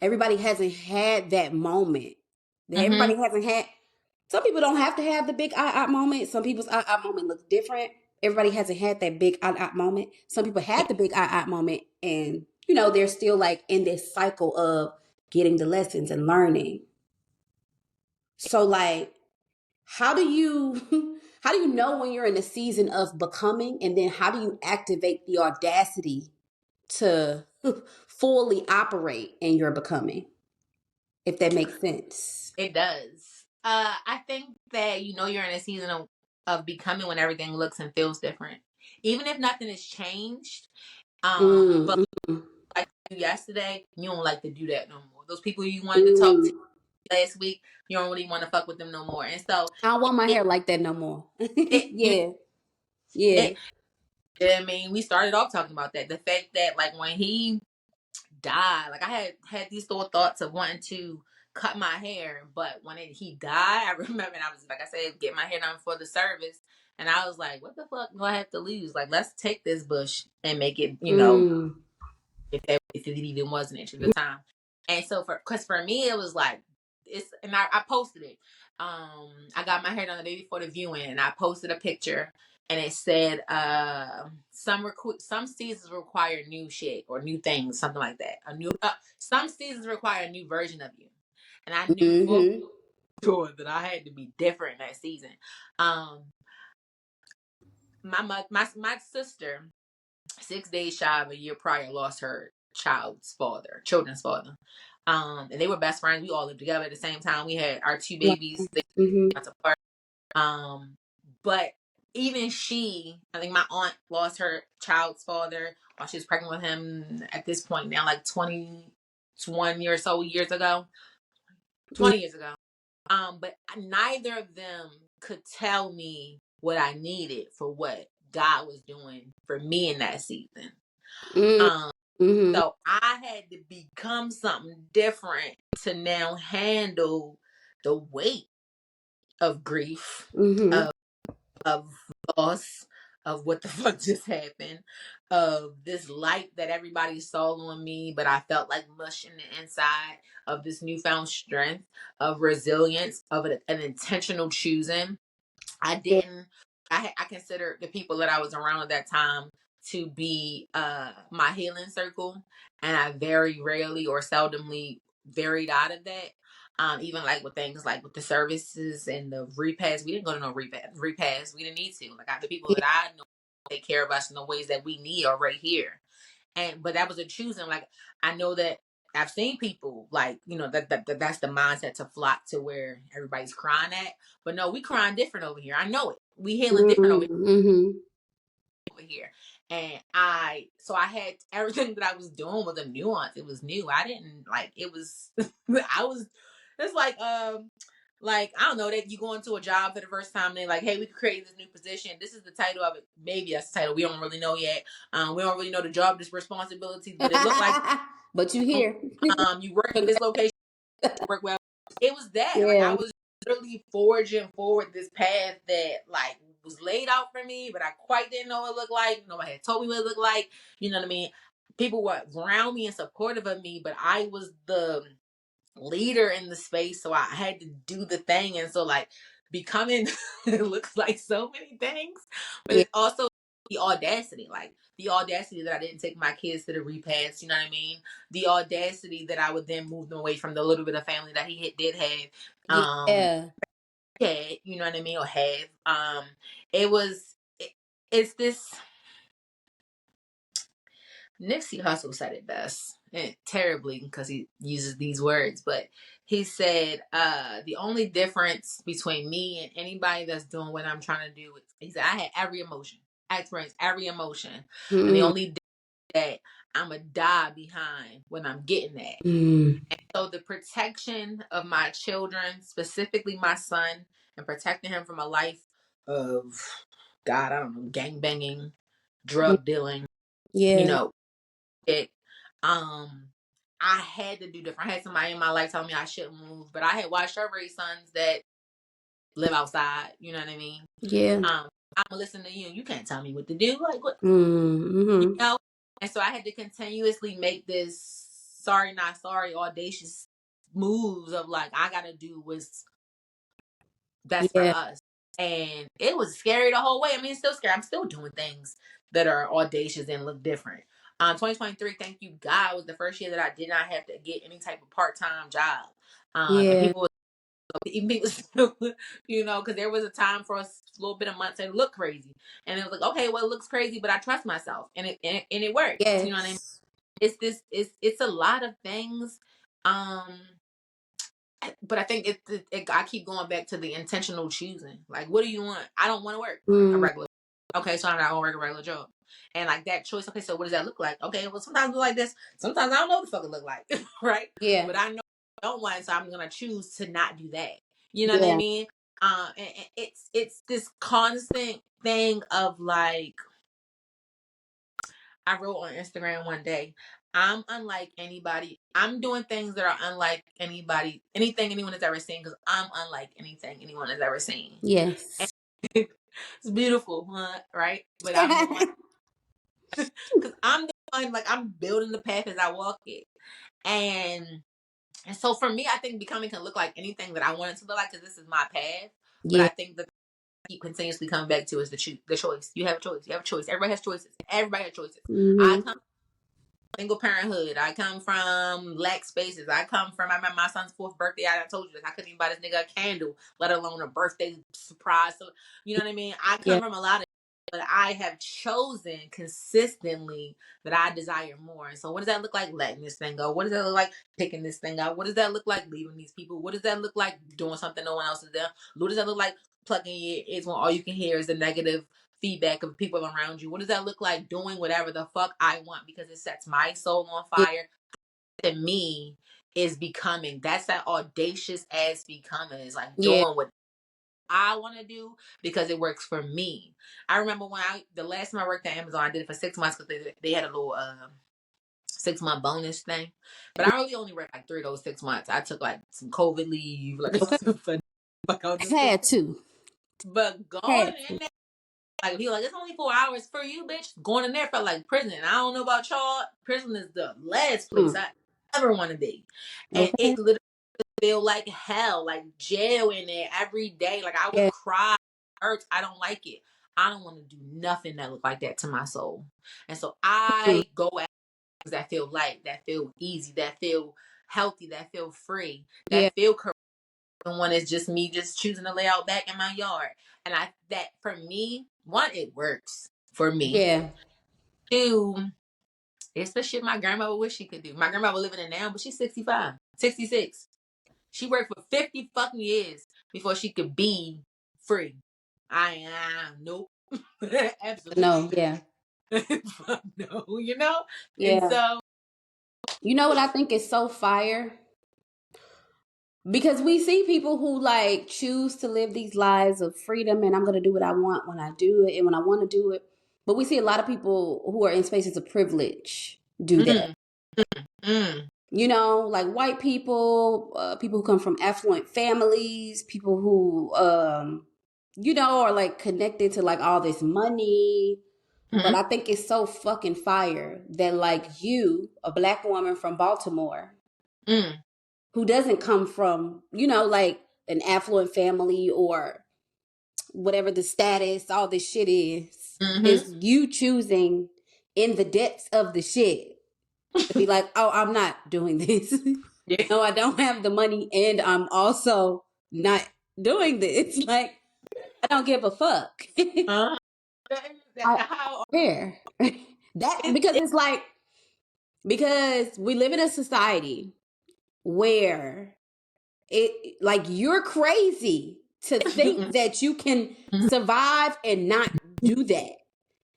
everybody hasn't had that moment. That Mm-hmm. everybody hasn't had. Some people don't have to have the big eye moment. Some people's eye moment looks different. Everybody hasn't had that big eye moment. Some people had the big eye moment, and they're still like in this cycle of getting the lessons and learning. So like, how do you how do you know when you're in a season of becoming, and then how do you activate the audacity to fully operate in your becoming? If that makes sense. It does. I think that you're in a season of becoming when everything looks and feels different. Even if nothing has changed. But Mm, like yesterday, you don't like to do that no more. Those people you wanted to talk to mm. last week, you don't really want to fuck with them no more. And so I don't want my it hair like that no more. it you Yeah, yeah. it I mean, we started off talking about that. The fact that like when he died, like I had these thoughts of wanting to cut my hair, but when he died, I remember, and I was like I said, get my hair done for the service, and I was like, what the fuck do I have to lose? Like, let's take this bush and make it, Mm, if it even was an inch at the time. And so because for me it was like and I posted it. I got my hair done the day before the viewing, and I posted a picture, and it said, some seasons require new shit or new things, something like that. Some seasons require a new version of you, and I knew for mm-hmm. sure that I had to be different that season. Um, my sister, 6 days shy of a year prior, lost her children's father. And they were best friends. We all lived together at the same time. We had our two babies, they Mm-hmm. months apart. But even I think my aunt lost her child's father while she was pregnant with him at this point now, like 21 or so years ago, 20 years ago. But neither of them could tell me what I needed for what God was doing for me in that season. Um, Mm-hmm. so I had to become something different to now handle the weight of grief, Mm-hmm. of loss, of what the fuck just happened, of this light that everybody saw on me, but I felt like mush in the inside, of this newfound strength, of resilience, of an intentional choosing. I Yeah. didn't. I considered the people that I was around at that time to be my healing circle, and I very rarely or seldomly varied out of that. Even like with things like with the services and the repass, we didn't go to no repass. We didn't need to. Like the people that I know take care of us in the ways that we need are right here. But that was a choosing. Like I know that I've seen people like that's the mindset to flock to where everybody's crying at. But no, we crying different over here. I know it. We healing different Mm-hmm. over here. And I had everything that I was doing was a nuance. It was new. I didn't like it was I was it's like I don't know that you go into a job for the first time and they're like, hey, we created this new position. This is the title of it. Maybe that's the title. We don't really know yet. We don't really know the job responsibilities, but it looked like But you here. you work at this location, work well. It was that. Like I Yeah. was literally forging forward this path that like was laid out for me, but I quite didn't know what it looked like. Nobody had told me what it looked like. You know what I mean? People were around me and supportive of me, but I was the leader in the space, so I had to do the thing. And so like becoming it looks like so many things, but Yeah. it's also the audacity that I didn't take my kids to the repass, you know what I mean? The audacity that I would then move them away from the little bit of family that did have. Yeah. Had, you know what I mean, or have. It was it's this Nipsey Hussle said it best, and terribly because he uses these words, but he said, the only difference between me and anybody that's doing what I'm trying to do is, he said, I had every emotion. I experienced every emotion. And the Mm-hmm. only that I'm going to die behind when I'm getting that. Mm. And so the protection of my children, specifically my son, and protecting him from a life of, God, I don't know, gang banging, drug dealing, you Yeah. know, it, I had to do different. I had somebody in my life tell me I shouldn't move, but I had watched her raise sons that live outside. You know what I mean? Yeah. I'm gonna listen to you. You can't tell me what to do. Like what, you Mm-hmm. know? And so I had to continuously make this sorry, not sorry, audacious moves of like I gotta do what's best for Yeah. us. And it was scary the whole way. I mean, it's still scary. I'm still doing things that are audacious and look different. 2023, thank you God, was the first year that I did not have to get any type of part-time job. And Yeah. people, even people still, you know, because there was a time for a little bit of months that looked crazy, and it was like, okay, well, it looks crazy, but I trust myself, and it works. You know what I mean? Yes. It's a lot of things. But I think I keep going back to the intentional choosing. Like, what do you want? I don't want to work a Mm. regular. Okay, so I'm not gonna work a regular job. And like that choice. Okay, so what does that look like? Okay, well sometimes it look like this. Sometimes I don't know what the fuck it look like, right? Yeah. But I know I don't want, so I'm gonna choose to not do that. You know what I Yeah. mean? And it's this constant thing of like, I wrote on Instagram one day, I'm unlike anybody. I'm doing things that are unlike anything anyone has ever seen, because I'm unlike anything anyone has ever seen. And Yes. it's beautiful, huh? Right? But I'm the one, because I'm the one, like, I'm building the path as I walk it. And so for me, I think becoming can look like anything that I want it to look like, because this is my path. But Yeah. I think that I keep continuously coming back to is the choice. You have a choice. You have a choice. Everybody has choices. Everybody has choices. I Mm-hmm. come single parenthood. I come from lack spaces. I remember my son's 4th birthday. I told you this. I couldn't even buy this nigga a candle, let alone a birthday surprise. So, you know what I mean? I Yeah. come from a lot of, but I have chosen consistently that I desire more. And so what does that look like? Letting this thing go. What does that look like? Picking this thing out. What does that look like? Leaving these people. What does that look like? Doing something no one else is there. What does that look like? Plugging your ears when all you can hear is the negative feedback of people around you. What does that look like? Doing whatever the fuck I want because it sets my soul on Yeah. fire. To me, is becoming. That's that audacious ass becoming. Is like Yeah. doing what I want to do because it works for me. I remember when the last time I worked at Amazon, I did it for 6 months because they had a little 6-month bonus thing. But I really only worked like 3 of those 6 months. I took like some COVID leave, like Okay. fuck out the Had system. to. But going Had in to. there, like he was like, it's only 4 hours for you, bitch. Going in there felt like prison. I don't know about y'all. Prison is the last place Mm. I ever want to be. And Okay. it literally feel like hell, like jail in there every day. Like I would Yeah. cry. It hurts. I don't like it. I don't want to do nothing that look like that to my soul. And so Mm. I go at things that feel light, that feel easy, that feel healthy, that feel free, Yeah. that feel correct. And one is just me just choosing to lay out back in my yard. And that for me, one, it works for me. Yeah. 2, it's the shit my grandmother wish she could do. My grandmother living it now, but she's 65, 66. She worked for 50 fucking years before she could be free. Nope. No. Absolutely Yeah. fuck no, you know? And Yeah. so, You know what I think is so fire? Because we see people who like choose to live these lives of freedom and I'm going to do what I want when I do it and when I want to do it. But we see a lot of people who are in spaces of privilege do that. mm, mm, You know, like white people, people who come from affluent families, people who, you know, are like connected to like all this money. But mm, I think it's so fucking fire that like you, a black woman from Baltimore, mm, who doesn't come from, you know, like an affluent family or whatever the status, all this shit mm-hmm. is you choosing in the depths of the shit to be like, oh, I'm not doing this. Yeah. No, I don't have the money and I'm also not doing this. Like, I don't give a fuck. Uh, I don't how care. That it, because it, it's like because we live in a society where it like you're crazy to think that you can survive and not do that.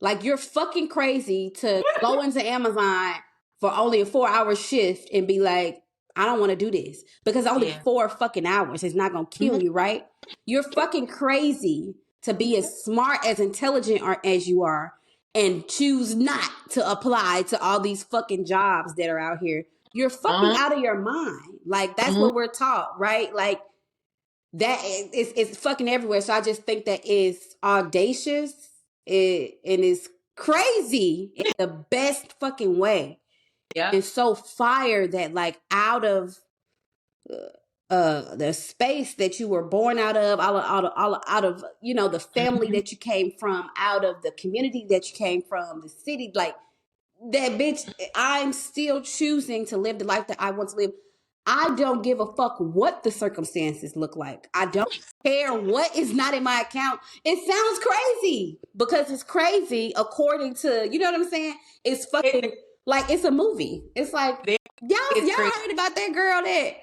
Like, you're fucking crazy to go into Amazon for only a 4-hour shift and be like, I don't want to do this because only Yeah. 4 fucking hours is not going to kill you, right? You're fucking crazy to be as smart, as intelligent as you are and choose not to apply to all these fucking jobs that are out here. You're fucking out of your mind. Like, that's what we're taught, right? Like, that it's fucking everywhere. So I just think that is audacious and is crazy in the best fucking way. Yeah. And so fire that, like, out of the space that you were born out of, out of you know, the family that you came from, out of the community that you came from, the city, like, that bitch, I'm still choosing to live the life that I want to live. I don't give a fuck what the circumstances look like. I don't care what is not in my account. It sounds crazy because it's crazy according to, you know what I'm saying? It's fucking like it's a movie. It's like, y'all It's crazy. heard about that girl that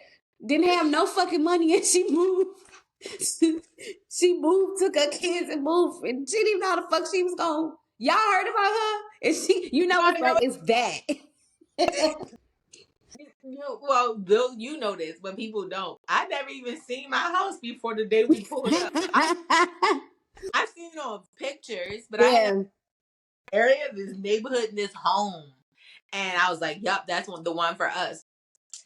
didn't have no fucking money and she moved. She moved, took her kids and moved, and she didn't even know how the fuck she was going. Y'all heard about her? And she, you know, it's like, it's that. Well, Bill, you know this, but people don't. I never even seen my house before the day we pulled up. I've seen it on pictures, but I had Yeah. an area of this neighborhood in this home. And I was like, yup, that's the one for us.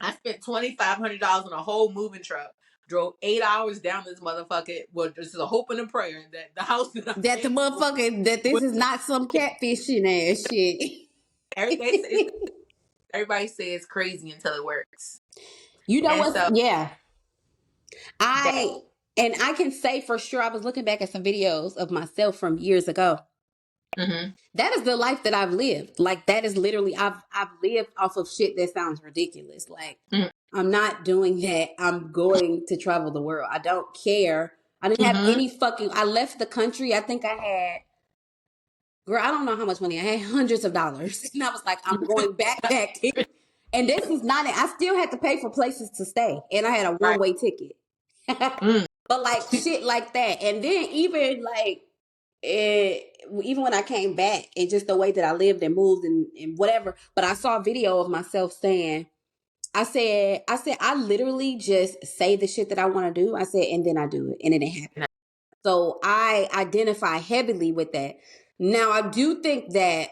I spent $2,500 on a whole moving truck. Drove 8 hours down this motherfucker. Well, this is a hope and a prayer that the house that I That the paid for. motherfucker, that this is not some catfishing ass shit. Everybody say it's crazy until it works. You know And what? so Yeah. that. And I can say for sure, I was looking back at some videos of myself from years ago. Mm-hmm. That is the life that I've lived. Like, that is literally, I've lived off of shit that sounds ridiculous. Like, I'm not doing that. I'm going to travel the world. I don't care. I didn't have any fucking, I left the country. I think I had, girl, I don't know how much money. I had hundreds of dollars. And I was like, I'm going backpacking. And this is not it. I still had to pay for places to stay. And I had a Right. one-way ticket. But like shit like that. And then even like, even when I came back, and just the way that I lived and moved and whatever. But I saw a video of myself saying, I literally just say the shit that I want to do. I said, and then I do it, and it didn't happen. So I identify heavily with that. Now, I do think that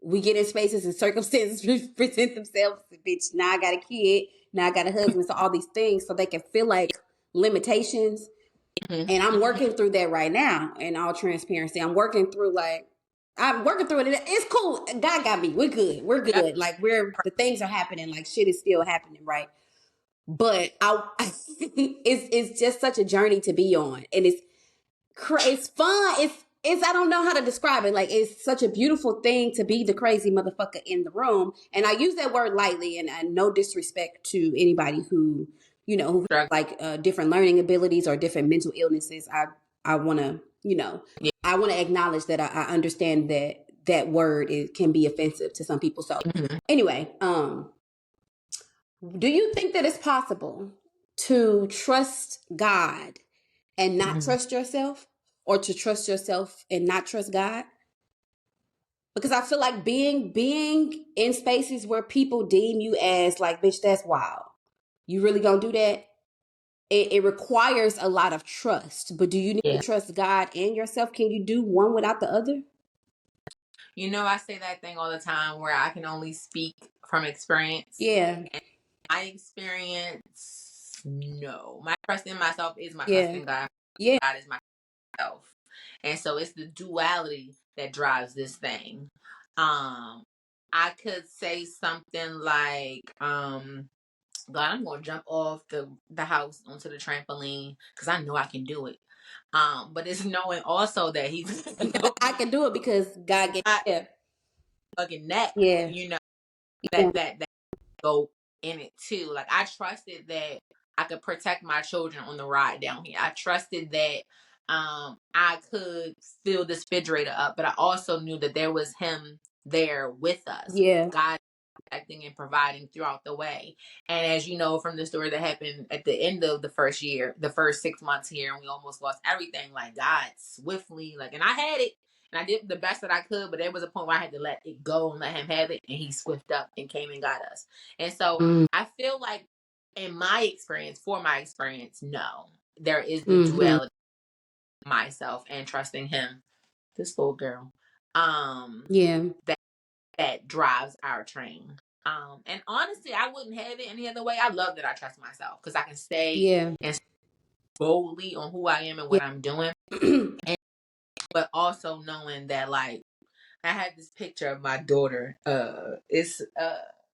we get in spaces and circumstances present themselves. Bitch, now I got a kid, now I got a husband, so all these things, so they can feel like limitations. And I'm working through that right now. In all transparency, I'm working through it. It's cool. God got me. We're good. We're Yep. good. Like, the things are happening. Like, shit is still happening, right? But it's just such a journey to be on, and it's fun. It's I don't know how to describe it. Like, it's such a beautiful thing to be the crazy motherfucker in the room. And I use that word lightly, and no disrespect to anybody who, you know, who has like different learning abilities or different mental illnesses. I want to, Yeah. I want to acknowledge that I understand that word can be offensive to some people. So anyway, do you think that it's possible to trust God and not trust yourself, or to trust yourself and not trust God? Because I feel like being in spaces where people deem you as like, bitch, that's wild. You really gonna do that? It requires a lot of trust. But do you need to Yeah. trust God and yourself? Can you do one without the other? I say that thing all the time where I can only speak from experience. Yeah. And my experience, no. My trust in myself is my trust Yeah. in God. Yeah. God is myself. And so it's the duality that drives this thing. I could say something like, God, I'm gonna jump off the house onto the trampoline because I know I can do it. But it's knowing also that he's I can do it because God gave. not Yeah. fucking neck, Yeah. Yeah. that go in it too. Like, I trusted that I could protect my children on the ride down here. I trusted that I could fill this refrigerator up, but I also knew that there was him there with us. Yeah. God protecting and providing throughout the way. And as you know from the story that happened at the end of the first year, the first 6 months here, and we almost lost everything, like, God swiftly, like, and I had it. And I did the best that I could, but there was a point where I had to let it go and let him have it, and he swift up and came and got us. And so I feel like, in my experience, no, there is the duality of myself and trusting him. This little girl, Yeah. that drives our train. And honestly, I wouldn't have it any other way. I love that I trust myself because I can stay Yeah. and boldly on who I am and Yeah. what I'm doing, but also knowing that, like, I had this picture of my daughter. It's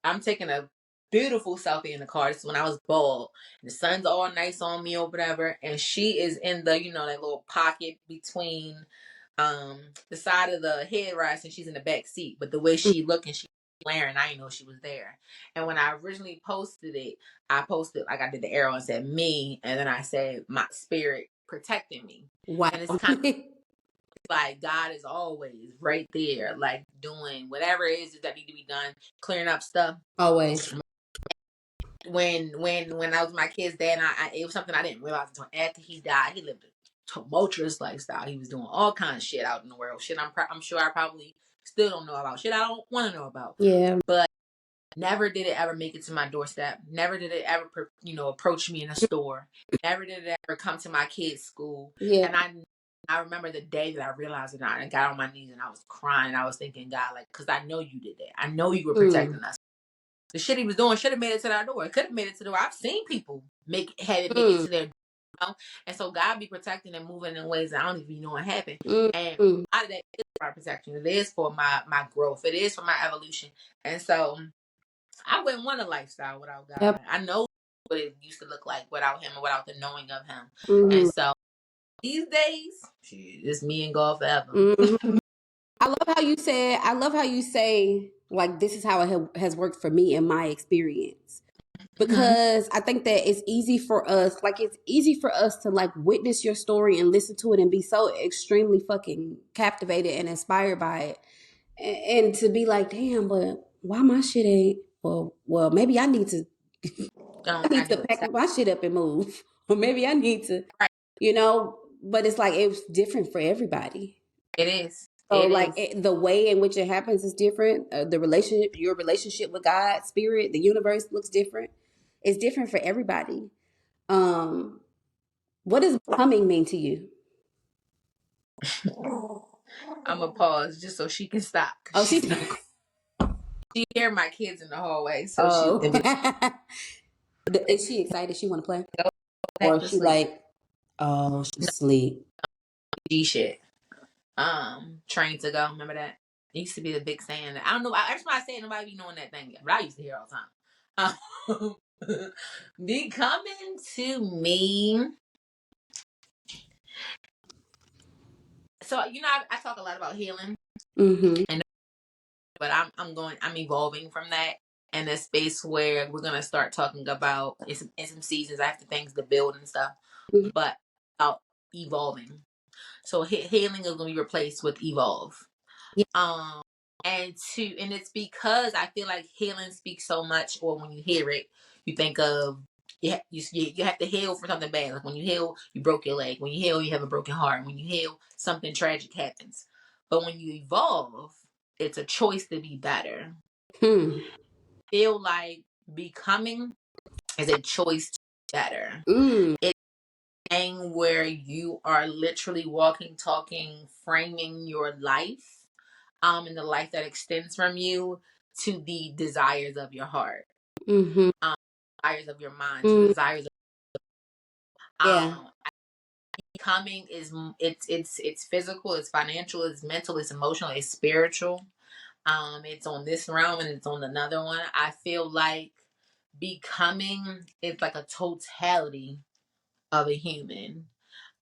I'm taking a beautiful selfie in the car. This is when I was bald. The sun's all nice on me or whatever, and she is in the, that little pocket between the side of the headrest, and she's in the back seat. But the way she looking, she glaring, I didn't know she was there. And when I originally posted it, I posted, like, I did the arrow and said me, and then I said my spirit protecting me. Wow. And it's kind of like God is always right there, like doing whatever it is that need to be done, clearing up stuff. Always. When I was my kid's dad, and it was something I didn't realize until after he died. He lived a tumultuous lifestyle. He was doing all kinds of shit out in the world. Shit, I'm sure I probably still don't know about. Shit, I don't want to know about. Yeah. But never did it ever make it to my doorstep. Never did it ever, approach me in a store. Never did it ever come to my kid's school. Yeah. And I remember the day that I realized it. I got on my knees and I was crying. I was thinking, God, like, because I know you did that. I know you were protecting us. The shit he was doing should have made it to our door. It could have made it to the door. I've seen people make it to their door. And so God be protecting and moving in ways that I don't even know what happened. And a lot of that is for our protection. It is for my growth. It is for my evolution. And so I wouldn't want a lifestyle without God. Yep. I know what it used to look like without him and without the knowing of him. And so these days, shit, it's me and God forever. I love how you say, like, this is how it has worked for me in my experience. Because I think that it's easy for us to, like, witness your story and listen to it and be so extremely fucking captivated and inspired by it. And to be like, damn, but why my shit ain't, well, maybe I need to pack my shit up and move. Or maybe I need to, Right. but it's like, it's different for everybody. It is. So, It like, is. the way in which it happens is different. Your relationship with God, spirit, the universe looks different. It's different for everybody. What does becoming mean to you? I'm gonna pause just so she can stop. Oh, she hear my kids in the hallway, so is she excited? She want to play, back or to she sleep. like, oh, she sleep. G shit. Train to go. Remember that? It used to be the big saying. I don't know. That's why I say nobody be knowing that thing yet, but I used to hear all the time. Becoming to me. So I talk a lot about healing, but I'm evolving from that in a space where we're gonna start talking about in some seasons after things to build and stuff, but about evolving. So healing is gonna be replaced with evolve. Yeah. And it's because I feel like healing speaks so much, or when you hear it, you think of you have to heal for something bad. Like when you heal, you broke your leg. When you heal, you have a broken heart. When you heal, something tragic happens. But when you evolve, it's a choice to be better. Feel like becoming is a choice to be better. It's a thing where you are literally walking, talking, framing your life, and the life that extends from you to the desires of your heart, desires of your mind, to the desires of becoming is it's physical, it's financial, it's mental, it's emotional, it's spiritual. It's on this realm and it's on another one. I feel like becoming is like a totality of a human.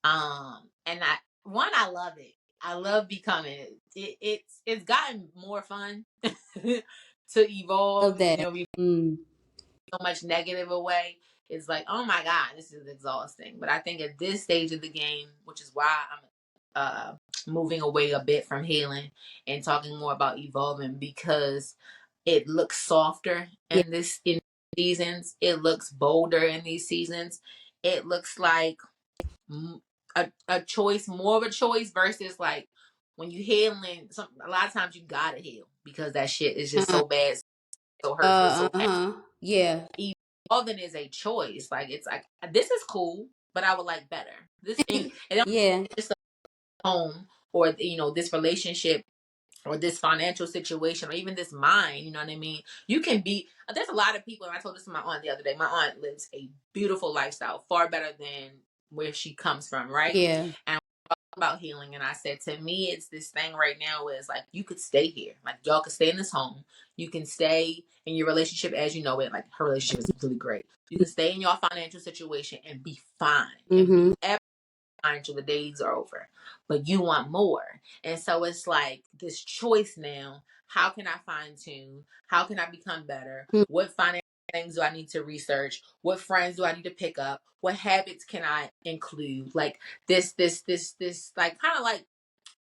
And I love it. I love becoming it. It's gotten more fun to evolve. Love that. So much negative away. It's like, oh my God, this is exhausting. But I think at this stage of the game, which is why I'm moving away a bit from healing and talking more about evolving, because it looks softer in seasons. It looks bolder in these seasons. It looks like a choice, more of a choice versus like when you healing, a lot of times you gotta heal because that shit is just so bad, so hurtful, so Yeah. evolving is a choice. Like it's like this is cool, but I would like better. This and don't Yeah. just a home or this relationship or this financial situation or even this mind, you know what I mean? You can be, there's a lot of people, and I told this to my aunt the other day. My aunt lives a beautiful lifestyle, far better than where she comes from, right? Yeah. And about healing, and I said, to me it's this thing right now is like, you could stay here, like y'all could stay in this home, you can stay in your relationship as you know it, like her relationship is really great, you can stay in your financial situation and be fine and be until the days are over, but you want more. And so it's like this choice now. How can I fine tune? How can I become better? What financial things do I need to research? What friends do I need to pick up? What habits can I include? Like this, like kind of like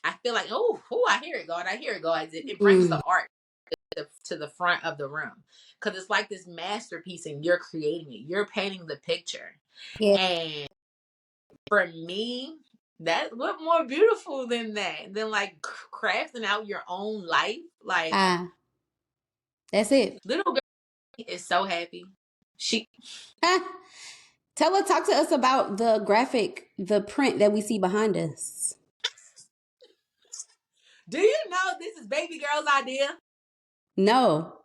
I feel like, oh, I hear it, God. I hear it, God. It brings the art to the front of the room because it's like this masterpiece and you're creating it. You're painting the picture. Yeah. And for me, that what more beautiful than that? Than like crafting out your own life. Like That's it. little girl is so happy. She Talk to us about the print that we see behind us. Do you know this is baby girl's idea? No.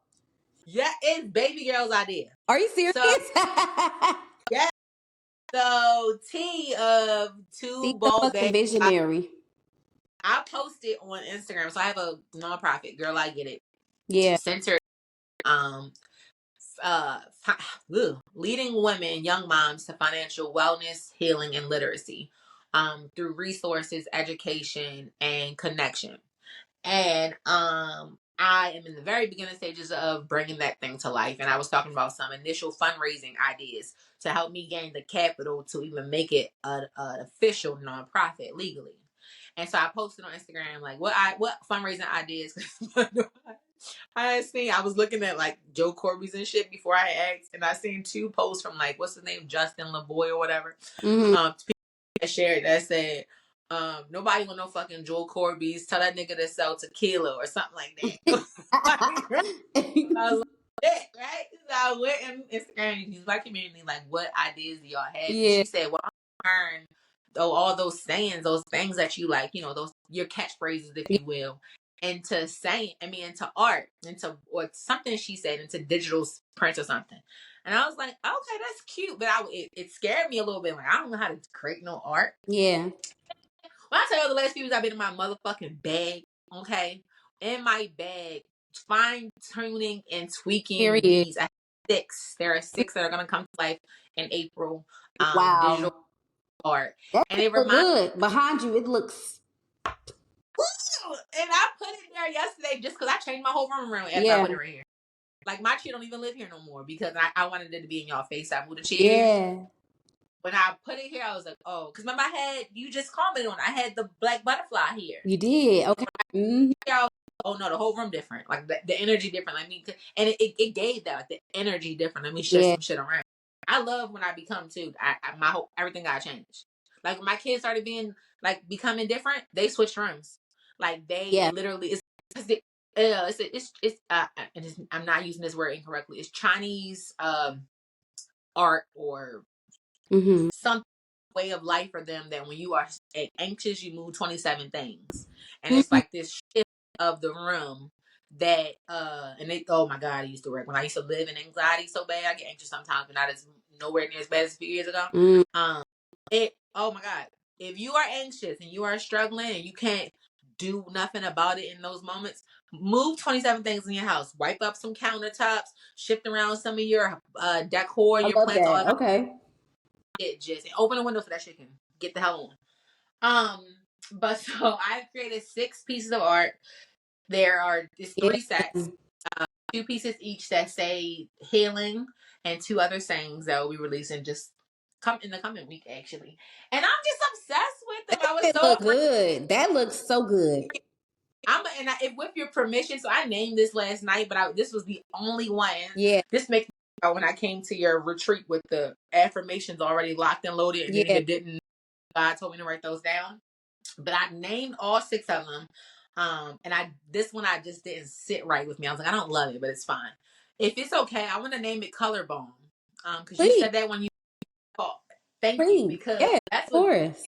Yeah, it's baby girl's idea. Are you serious? So yeah. So T of She's two a bald fucking bags. visionary. I posted on Instagram. So I have a nonprofit, Girl I Get It. Yeah. Center uh leading women, young moms to financial wellness, healing, and literacy through resources, education, and connection. And I am in the very beginning stages of bringing that thing to life. And I was talking about some initial fundraising ideas to help me gain the capital to even make it an official nonprofit legally. And so I posted on Instagram like what fundraising ideas. I was looking at like Joe Corby's and shit before I asked, and I seen two posts from like what's his name, Justin LeBoy or whatever. I shared that said, nobody want no fucking Joe Corby's. Tell that nigga to sell tequila or something like that. I was like, shit, right? So I went on Instagram and used my community like, what ideas do y'all have? And Yeah. she said, well, I'm learn all those sayings, those things that you like, those your catchphrases, if you will, into into art, or something she said, into digital print or something. And I was like, okay, that's cute, but it scared me a little bit. Like, I don't know how to create no art. Yeah. When I tell you the last few years I've been in my motherfucking bag, okay, in my bag, fine tuning and tweaking Period. these. I have 6. There are 6 that are gonna come to life in April. Digital Wow. art, That and it look reminds. good. Behind you, it looks. And I put it there yesterday just because I changed my whole room around after I put it right here. Like my chair don't even live here no more because I wanted it to be in y'all face. I moved the chair. Yeah. When I put it here, I was like, oh, because remember you just commented on. I had the black butterfly here. You did. Okay. Oh no, the whole room different. Like the energy different. Like me, and it gave that the energy different. Let me shift some shit around. I love when I become too. My whole everything got changed. Like when my kids started being like becoming different, they switched rooms. Like they literally I'm not using this word incorrectly. It's Chinese art or some way of life for them that when you are anxious, you move 27 things, and it's like this shift of the room that and they, oh my god, I used to work when I used to live in anxiety so bad. I get anxious sometimes, but not as nowhere near as bad as a few years ago. Oh my god, if you are anxious and you are struggling and you can't do nothing about it in those moments, move 27 things in your house, wipe up some countertops, shift around some of your decor, I your love plants, all that. that Okay. shit, just and open the window so that shit can get the hell on. But so I've created 6 pieces of art. There are just 3 sets, 2 pieces each that say healing, and 2 other sayings that will be releasing just come in the coming week actually. And I'm just obsessed with them. I was It so look afraid. good. That looks so good. If with your permission, so I named this last night, but this was the only one. Yeah. This makes me when I came to your retreat with the affirmations already locked and loaded, and then Yeah. you didn't. God told me to write those down. But I named all 6 of them. And this one I just didn't sit right with me. I was like, I don't love it, but it's fine. If it's okay, I want to name it Collarbone. Because you Please, said that when you called. Thank you, please. because Yes, that's of what course.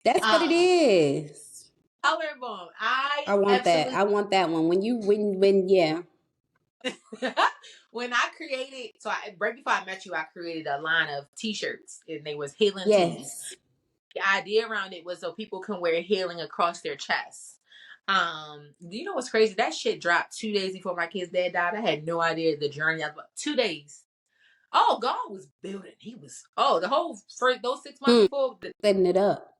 That's what it um is. collarbone. I I want that. absolutely I want that one. Yeah. when I created, right before I met you, I created a line of t-shirts and they was healing tees. Yes. The idea around it was so people can wear healing across their chest. Do you know what's crazy? That shit dropped 2 days before my kid's dad died. I had no idea the journey. I was about 2 days. Oh, God was building. He was the whole for those 6 months before. Setting it up.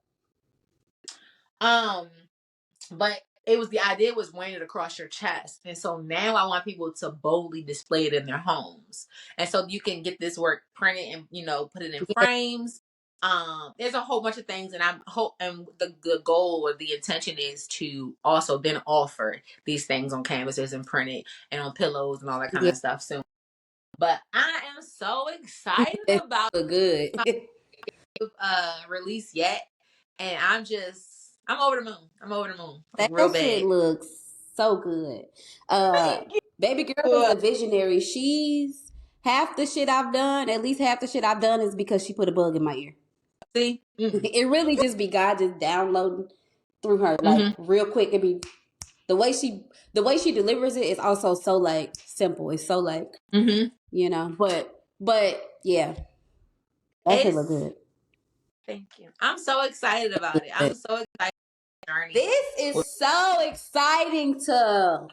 But it was the idea was wearing it across your chest, and so now I want people to boldly display it in their homes, and so you can get this work printed and put it in Yeah. frames. There's a whole bunch of things, and the goal or the intention is to also then offer these things on canvases and print it and on pillows and all that kind Yeah. of stuff soon. But I am so excited about Look good. release yet, and I'm over the moon. I'm over the moon, like real That shit bad. looks so good. Thank Baby girl is you. a visionary. She's half the shit I've done. At least half the shit I've done is because she put a bug in my ear. See, It really just be God just downloading through her like mm-hmm. real quick. It be the way she delivers it is also so like simple. It's so like Mm-hmm. but yeah, that shit look It's good. thank you. I'm so excited about it. I'm so excited journey. This is so exciting I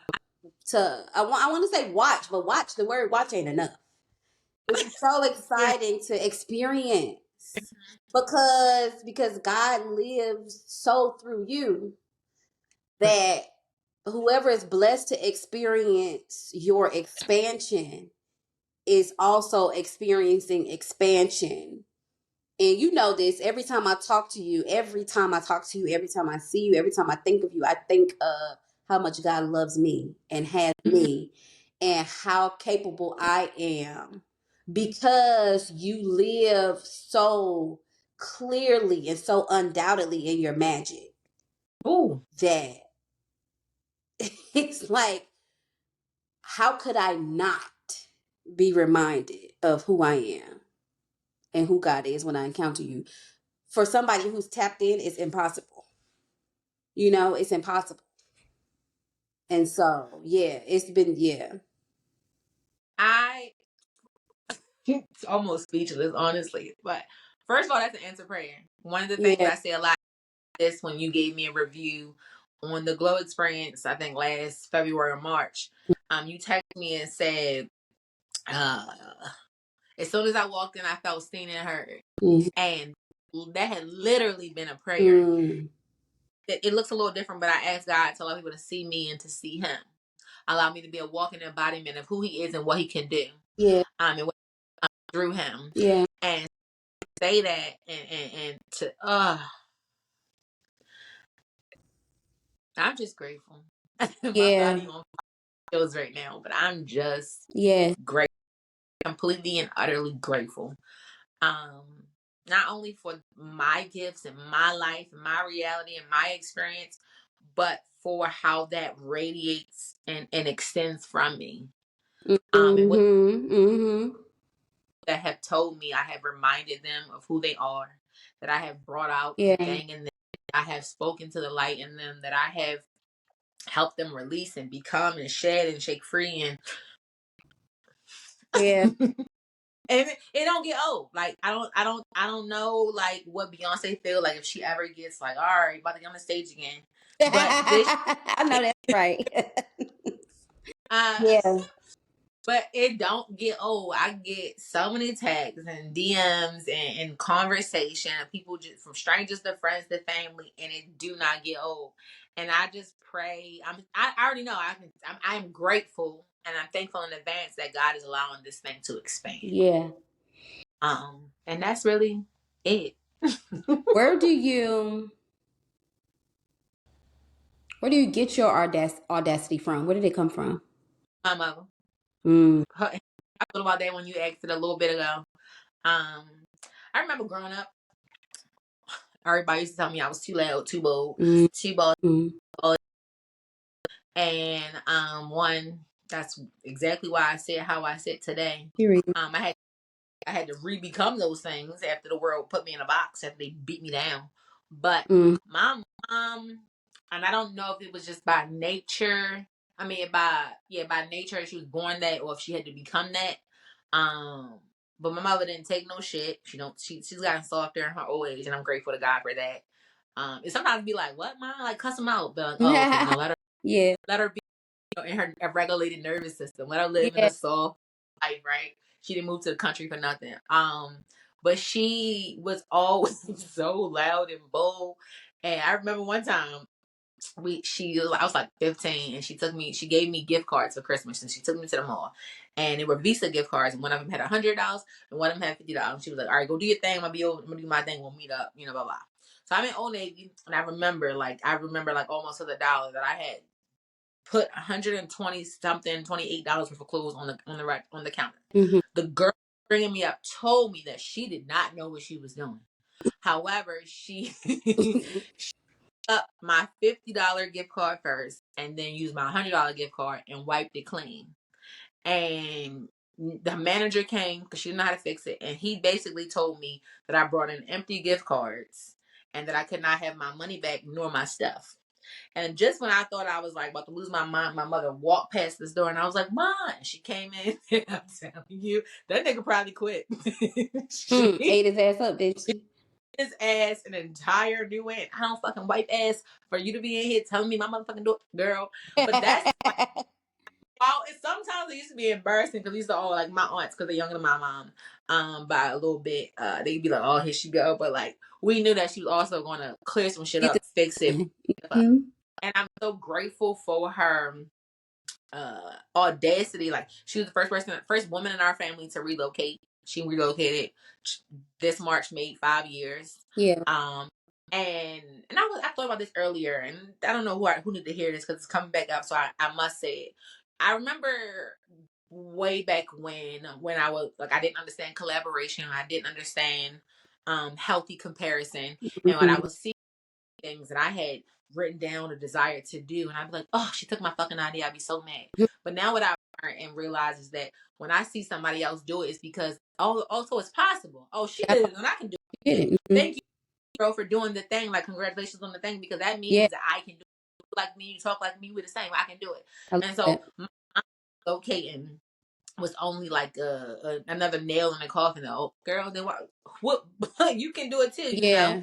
want to say watch, but watch the word watch ain't enough. It's so exciting to experience because God lives so through you that whoever is blessed to experience your expansion is also experiencing expansion. And you know this, every time I talk to you, every time I see you, every time I think of you, I think of how much God loves me and has me and how capable I am because you live so clearly and so undoubtedly in your magic. Ooh. That it's like, how could I not be reminded of who I am and who God is when I encounter you? For somebody who's tapped in, it's impossible. It's impossible. And so, yeah, it's been, yeah. I it's almost speechless, honestly. But first of all, that's an answer prayer. One of the things Yeah. I say a lot is when you gave me a review on the Glow Experience, I think last February or March. You texted me and said, uh, as soon as I walked in, I felt seen and heard. Mm-hmm. And that had literally been a prayer. Mm. It looks a little different, but I asked God to allow people to see me and to see Him. Allow me to be a walking embodiment of who He is and what He can do. Yeah. And what through Him. Yeah. And say that and to I'm just grateful. My Yeah. body on feels right now, but I'm just Yeah. grateful, completely and utterly grateful. Not only for my gifts and my life and my reality and my experience, but for how that radiates and extends from me. And what Mm-hmm. Mm-hmm. that have told me, I have reminded them of who they are, that I have brought out the Yeah. thing in them, I have spoken to the light in them, that I have helped them release and become and shed and shake free Yeah. and it don't get old. Like I don't know like what Beyonce feel like if she ever gets like, all right, about to get on the stage again. But this I know that's right. uh Yeah. but it don't get old. I get so many texts and DMs and conversation of people just from strangers to friends to family, and it do not get old. And I just pray. I already know I'm grateful and I'm thankful in advance that God is allowing this thing to expand. Yeah. And that's really it. Where do you get your audacity from? Where did it come from? My mother. Mm. I thought about that when you asked it a little bit ago. I remember growing up, Everybody used to tell me I was too loud, too bold, Mm, too bold. mm, And one, that's exactly why I said how I said today. period. I had to re-become those things after the world put me in a box, after they beat me down. But Mm, my mom, and I don't know if it was just by nature. I mean, by nature she was born that, or if she had to become that. But my mother didn't take no shit. She's gotten softer in her old age, and I'm grateful to God for that. It sometimes be like, what, mom? Like, cuss them out. But like, oh, okay, no, yeah, let her be in her regulated nervous system. Let her live in yeah. a soft life, right? She didn't move to the country for nothing. But she was always so loud and bold. And I remember one time I was like 15, and she gave me gift cards for Christmas, and she took me to the mall, and they were Visa gift cards, and one of them had $100 and one of them had $50. She was like, all right, go do your thing. I'm gonna do my thing. We'll meet up, blah blah. So I'm in Old Navy, and I remember like almost to the dollar that I had put 120 something, $28 worth of clothes on the counter. Mm-hmm. The girl bringing me up told me that she did not know what she was doing. However, she up my $50 gift card first, and then used my $100 gift card and wiped it clean. And the manager came because she didn't know how to fix it, and he basically told me that I brought in empty gift cards and that I could not have my money back nor my stuff. And just when I thought I was like about to lose my mind, my mother walked past this door, and I was like, "Mom!" She came in, and I'm telling you, that nigga probably quit. She Ate his ass up, didn't she? his ass an entire new end. I don't fucking wipe ass for you to be in here telling me my motherfucking girl. But that's like, sometimes it used to be embarrassing because we used to all like my aunts, because they're younger than my mom, by a little bit. They'd be like, "Oh, here she go," but like we knew that she was also going to clear some shit Get up, fix it, the up. And I'm so grateful for her audacity. Like, she was the first woman in our family to relocate. She relocated this March, made 5 years. yeah. um and I thought about this earlier, and I don't know who need to hear this because it's coming back up, so I must say it. I remember way back when I was like, I didn't understand collaboration, I didn't understand healthy comparison, and when I Mm-hmm. was seeing things that I had written down a desire to do, and I'd be like, oh, she took my fucking idea, I'd be so mad. But now what I've learned and realized is that when I see somebody else do it, it's because also it's possible. Oh, she did it and I can do Get it. it. Mm-hmm. Thank you, bro, for doing the thing. Like, congratulations on the thing, because that Yeah, means that I can do it. Like me, you talk like me, we're the same. I can do it. I love And so that. my locating was only like another nail in the coffin. Oh, girl, then what you can do it too. Yeah,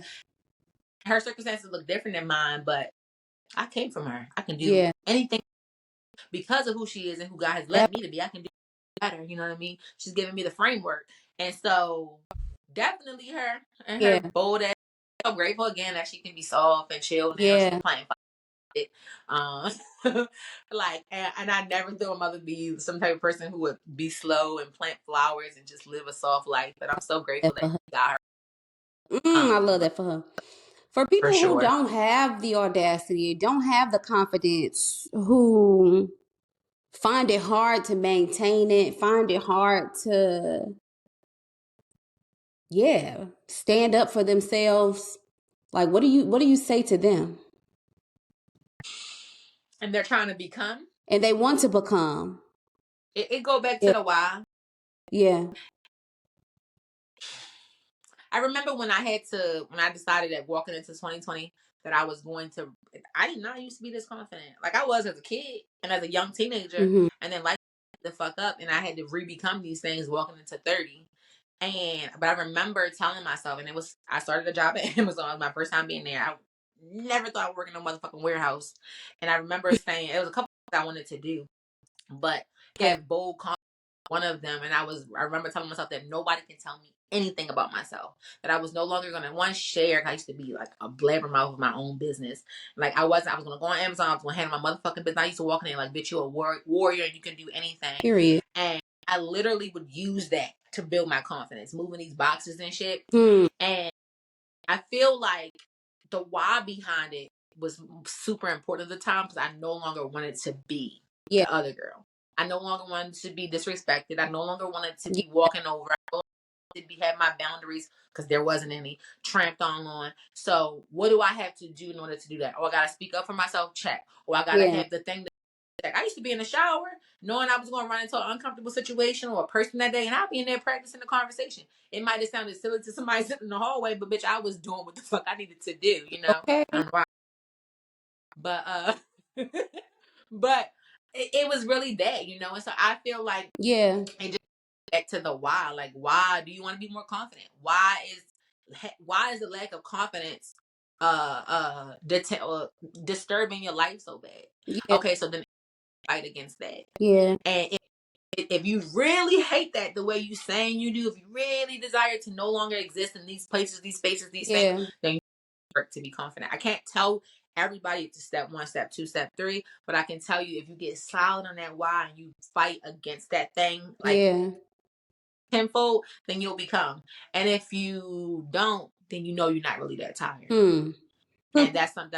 Her circumstances look different than mine, but I came from her. I can do yeah, anything because of who she is and who God has yeah, led me to be. I can do better. You know what I mean? She's giving me the framework. And so definitely her and her yeah, bold ass. I'm grateful again that she can be soft and chill now. She's yeah, playing it. Um, and I never thought my mother be some type of person who would be slow and plant flowers and just live a soft life. But I'm so grateful that that for her. she got her. I love But that for her. For for people who sure. don't have the audacity, don't have the confidence, who find it hard to maintain it, find it hard to, yeah, stand up for themselves. Like, what do you say to them? And they're trying to become. And they want to become. It go back to Yeah, the why. yeah, I remember when I decided that walking into 2020 that I was going to, I did not used to be this confident. Like I was as a kid and as a young teenager, mm-hmm, and then life the fuck up, and I had to re-become these things walking into 30. But I remember telling myself, and I started a job at Amazon. It was my first time being there. I never thought I'd work in a motherfucking warehouse. And I remember saying, it was a couple things I wanted to do, but yeah, have bold confidence, one of them. And I remember telling myself that nobody can tell me anything about myself, that I was no longer going to share. I used to be like a blabbermouth of my own business. Like I was going to go on Amazon, I was going to handle my motherfucking business. I used to walk in there like, bitch, you're a warrior and you can do anything. period. And I literally would use that to build my confidence, moving these boxes and shit. Hmm. And I feel like the why behind it was super important at the time, because I no longer wanted to be Yeah, the other girl. I no longer wanted to be disrespected. I no longer wanted to yeah, be walking over. have my boundaries because there wasn't any tramped on. So what do I have to do in order to do that? Oh, I gotta speak up for myself. Check. Or I gotta have the thing. I used to be in the shower knowing I was going to run into an uncomfortable situation or a person that day, and I'll be in there practicing the conversation. It might have sounded silly to somebody sitting in the hallway, but bitch, I was doing what the fuck I needed to do, you know? Okay. But, but it was really that, you know? And so I feel like Yeah. it just back to the why. Like, why do you want to be more confident? Why is the lack of confidence disturbing your life so bad? Yeah. Okay, so then fight against that. Yeah. And if you really hate that the way you saying you do, if you really desire to no longer exist in these places, these spaces, these things, then you work to be confident. I can't tell everybody to step 1, step 2, step 3, but I can tell you if you get solid on that why and you fight against that thing like tenfold, then you'll become. And if you don't, then you know you're not really that tired. And that's a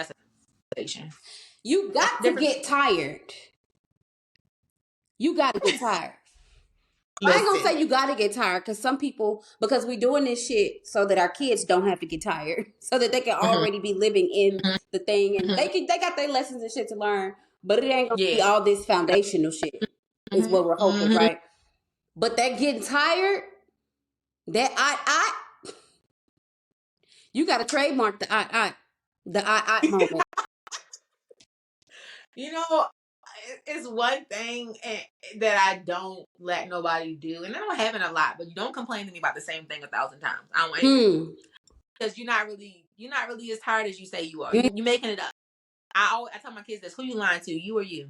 conversation. You got to get tired. You got to get tired. I ain't gonna say you gotta get tired because some people, because we doing this shit so that our kids don't have to get tired, so that they can already be living in the thing, and they got their lessons and shit to learn, but it ain't gonna be all this foundational shit. Is what we're hoping, right? But that getting tired, that you gotta trademark the I moment. You know, it's one thing that I don't let nobody do, and I don't have it a lot. But you don't complain to me about the same thing 1,000 times. I don't want anything because you're not really as tired as you say you are. You making it up. I tell my kids this: who you lying to, you or you?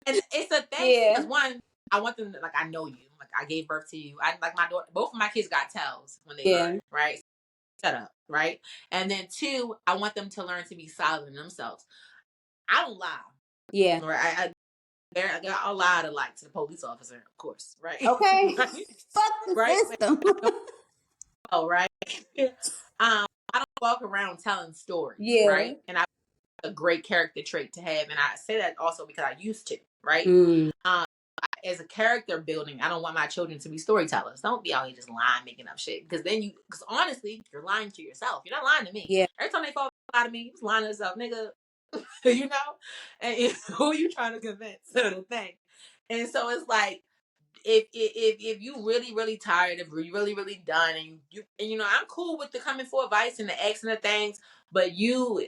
And it's a thing because one, I want them to, like, I know you. Like, I gave birth to you. I like my daughter. Both of my kids got tells when they learn, right? Shut up, right? And then 2, I want them to learn to be solid in themselves. I don't lie. Yeah. Right. I'll lie to to the police officer, of course, right? Okay. Right? Fuck the system. Oh, right. I don't walk around telling stories, right? And I a great character trait to have, and I say that also because I used to, right? As a character building, I don't want my children to be storytellers. Don't be out here just lying, making up shit, because because honestly, you're lying to yourself. You're not lying to me. Yeah. Every time they fall out of me, you was lying to yourself, nigga. You know, and who are you trying to convince? The thing, and so it's like if you really tired, if you're really done, and you know, I'm cool with the coming for advice and the asking the things, but your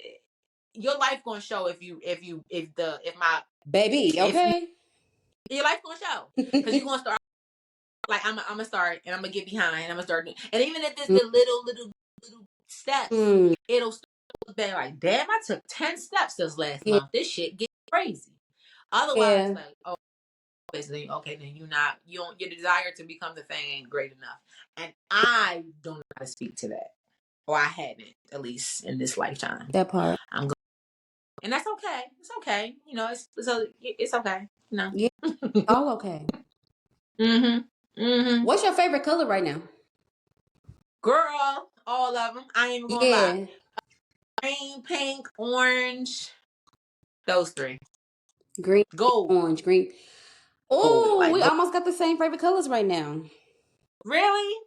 life gonna show if my baby, okay, your life gonna show because you're gonna start like I'm gonna start and I'm gonna get behind. I'm gonna start, and even if it's the little steps, it'll start back like, damn, I took 10 steps this last month. This shit get crazy. Otherwise, like, oh, basically, okay, then your desire to become the thing ain't great enough, and I don't know how to speak to that, or I haven't, at least in this lifetime. That part, I'm going, and that's okay. It's okay, you know. It's okay. No, yeah, all okay. What's your favorite color right now? Girl, all of them. I ain't even gonna lie. Green, pink, orange. Those 3. Green, gold, orange, green. Oh, like, we almost got the same favorite colors right now. Really?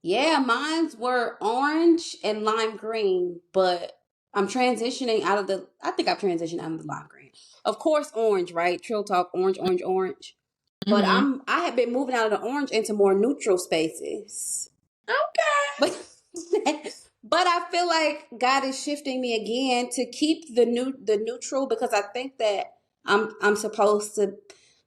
Yeah, mine's were orange and lime green, but I'm transitioning out of the. I think I've transitioned out of the lime green. Of course, orange, right? TrillTalk, orange, orange, orange. But I have been moving out of the orange into more neutral spaces. Okay. But I feel like God is shifting me again to keep the neutral, because I think that I'm supposed to,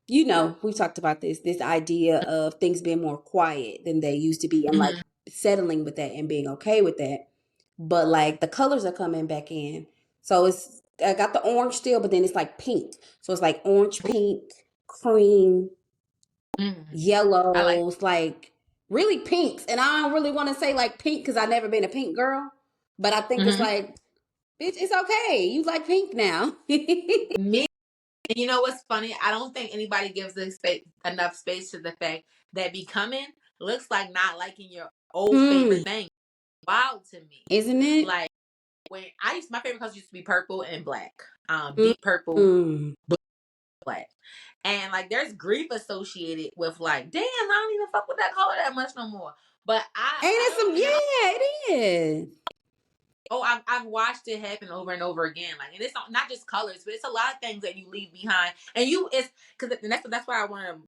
you know, we talked about this idea of things being more quiet than they used to be, and like settling with that and being okay with that. But like the colors are coming back in. So I got the orange still, but then it's like pink. So it's like orange, pink, cream, yellows, like really pinks. And I don't really want to say like pink because I've never been a pink girl, but I think it's like, bitch, it's okay. You like pink now. Me, and you know what's funny? I don't think anybody gives enough space to the fact that becoming looks like not liking your old favorite thing. Wild to me, isn't it? Like when my favorite colors used to be purple and black, deep purple, black. And like there's grief associated with like, damn, I don't even fuck with that color that much no more. But Ain't I it some? don't, and I'm, Yeah, it is. oh, I've watched it happen over and over again. Like, and it's not just colors, but it's a lot of things that you leave behind. And it's because that's why I want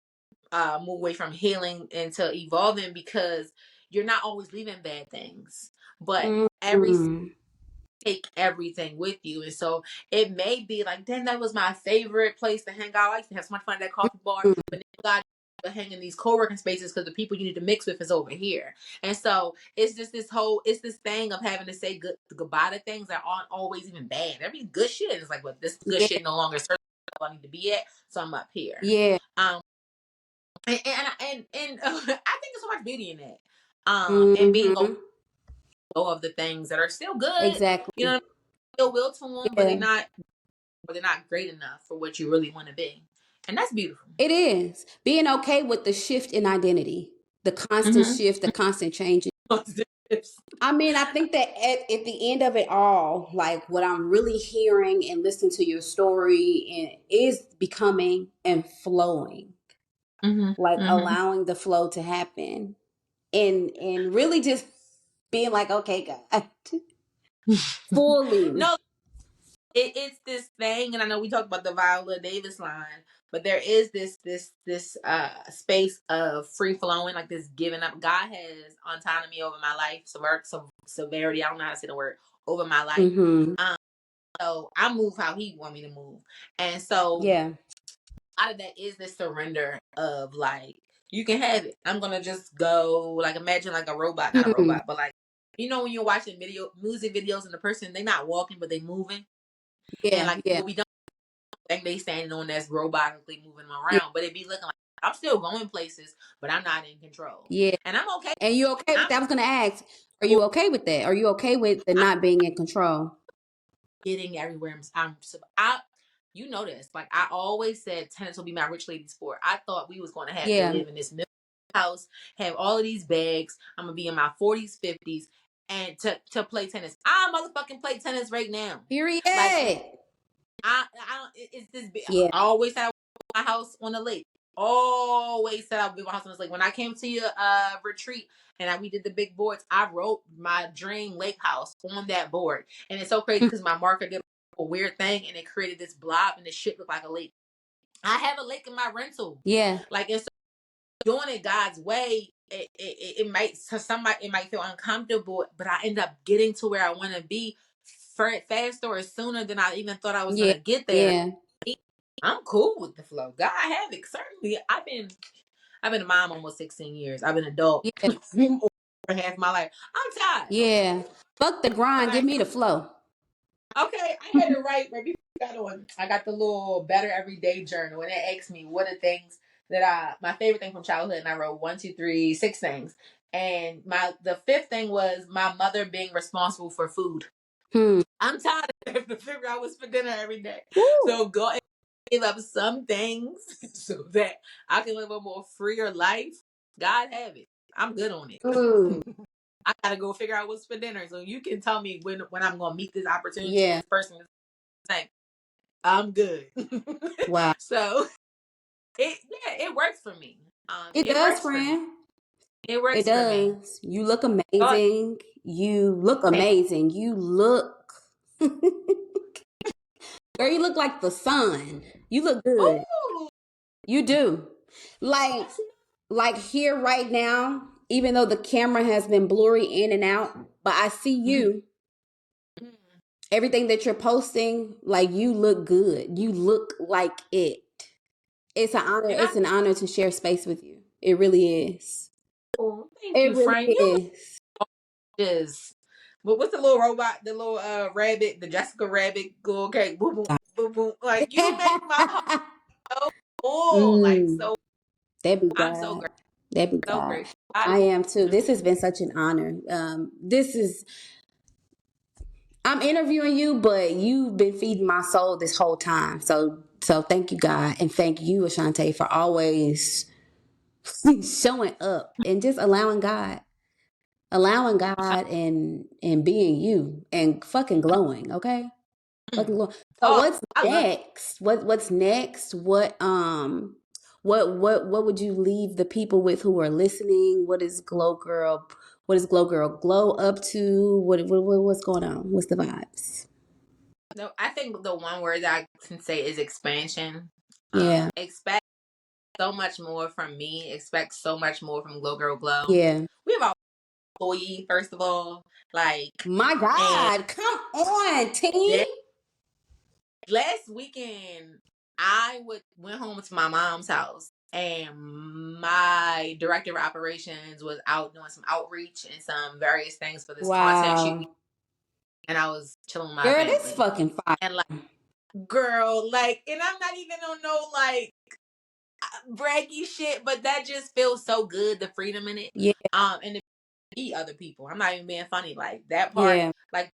to move away from healing into evolving, because you're not always leaving bad things, but every Mm-hmm. take everything with you. And so it may be like, damn, that was my favorite place to hang out. I used to have so much fun at that coffee bar, but now God to hang in these co-working spaces because the people you need to mix with is over here. And so it's just it's this thing of having to say goodbye to things that aren't always even bad. There be good shit. It's like, well, this good Yeah, shit no longer serves I need to be at, so I'm up here. yeah. Um, and I think there's so much beauty in that. And being Mm-hmm. of the things that are still good, you Exactly. know, still will to them, but Yeah, they're not great enough for what you really want to be, and that's beautiful. it is being okay with the shift in identity, the constant Mm-hmm. shift, the constant change. I mean, I think that at the end of it all, like what I'm really hearing and listening to your story and is becoming and flowing, Mm-hmm. like Mm-hmm. allowing the flow to happen and really just being like, okay, God, fully. No, it's this thing, and I know we talked about the Viola Davis line, but there is this space of free flowing, like this giving up. God has autonomy over my life, severity. I don't know how to say the word over my life. Mm-hmm. Um, so I move how He want me to move, and so Yeah. out of that is this surrender of like, you can have it. I'm gonna just go, like, imagine like a robot, not a Hmm. robot, but like, when you're watching music videos and the person, they not walking but they moving, and Yeah. like Yeah. what we don't think they standing on, that's robotically moving them Yeah. around, but it be looking like I'm still going places, but I'm not in control, Yeah. and I'm okay. And you okay with I'm that? I was gonna ask, are you okay with that? Are you okay with the not being in control? getting everywhere. I you know this. Like I always said, tennis will be my rich lady sport. I thought we was going to have to Yeah. live in this middle house, have all of these bags. I'm gonna be in my 40s, 50s, and to play tennis. I motherfucking play tennis right now. Like, and Period. I don't. It's this big. Yeah. I always said I want my house on the lake. Always said I would build my house on the lake. When I came to your retreat and we did the big boards, I wrote my dream lake house on that board. And it's so crazy because my marker did a weird thing and it created this blob and this shit looked like a lake. I have a lake in my rental. Yeah. Like, and so doing it God's way, it might, to somebody it might feel uncomfortable, but I end up getting to where I want to be faster or sooner than I even thought I was Yeah. gonna get there. Yeah. I'm cool with the flow. God have it. Certainly, I've been a mom almost 16 years. I've been an adult Yeah. over half my life. I'm tired. Yeah. Fuck the grind. Give Like, me the flow. okay, I had to write right before I got on. I got the little Better Everyday journal, and it asks me what are things that my favorite thing from childhood, and I wrote 1, 2, 3, 6 things. And the fifth thing was my mother being responsible for food. Hmm. I'm tired of having to figure out what's for dinner every day. Woo. So go and give up some things so that I can live a more freer life. God have it. I'm good on it. Mm. I gotta go figure out what's for dinner. So you can tell me when I'm gonna meet this opportunity, Yeah. this person is saying, I'm good. Wow. So it works for me. It It does, works for me. friend. It It works for me. does. You look Oh, amazing. You look thank amazing. You look girl, you look like the sun. You look you. good. Ooh, You do. Like that's like here right now, even though the camera has been blurry in and out, but I see nice. you. Everything that you're posting, like you look good. You look like it. It's an honor. And I It's an honor to share space with you. It really is. thank It you, really Frank. You is. is. But what's the little robot, the little rabbit, the Jessica Rabbit, go okay, boom boom boom boom. Like you make my heart so full. Like Mm, so that be I'm so God. grateful. That be So God. grateful. God I is am too. This has been such an honor. I'm interviewing you, but you've been feeding my soul this whole time. So thank you, God, and thank you, Ashante, for always showing up and just allowing God and being you and fucking glowing. Okay. Fucking Lord. So Oh, what's I love. next? What's next? What would you leave the people with who are listening? What is Glow Girl Glow up to? What's going on? What's the vibes? No, I think the one word that I can say is expansion. Yeah. Expect so much more from me. Expect so much more from Glow Girl Glow. Yeah. We have our employee, first of all, like, My and God, come on, team. that last weekend went home to my mom's house, and my director of operations was out doing some outreach and some various things for this content shoot, Wow. and I was chilling with my Girl, this family. fucking fire. And like, girl, like, and I'm not even on no like braggy shit, but that just feels so good, the freedom in it. Yeah. And to meet other people. I'm not even being funny. Like that part, Yeah. like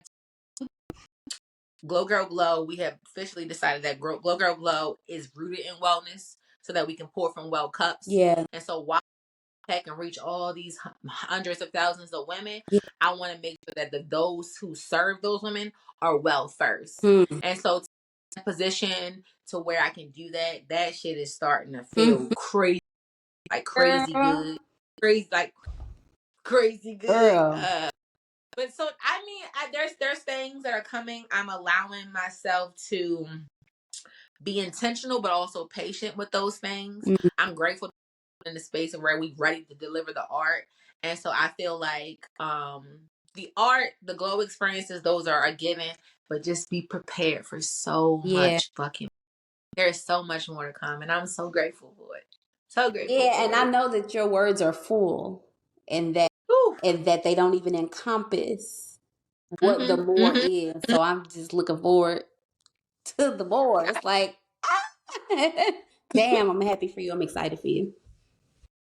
Glow Girl Glow, we have officially decided that Glow Girl Glow is rooted in wellness so that we can pour from well cups. Yeah. And so while I can reach all these hundreds of thousands of women, Yeah. I want to make sure that those who serve those women are well first. Hmm. And so to position to where I can do that, that shit is starting to feel crazy, like crazy Girl. good. Crazy, like crazy good. Girl. But so I mean, there's things that are coming. I'm allowing myself to be intentional, but also patient with those things. Mm, I'm grateful in the space where we ready to deliver the art, and so I feel like the art, the glow experiences, those are a given. But just be prepared for so yeah. much fucking. There's so much more to come, and I'm so grateful for it. So grateful Yeah, and for I it. know that your words are full and Whew. that they don't even encompass what the Mhm. more Mhm. is. So I'm just looking forward to the more. It's like, damn, I'm happy for you. I'm excited for you.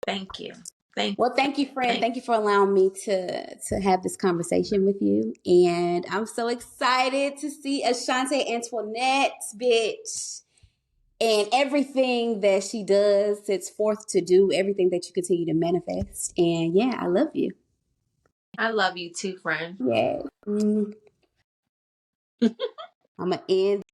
Thank you. Thank. Well, thank you, friend. Thank. Thank you for allowing me to have this conversation with you. And I'm so excited to see Ashanta Antoinette, bitch, and everything that she does sets forth to do, everything that you continue to manifest. And yeah, I love you. I love you too, friend. Yeah. I'm going to end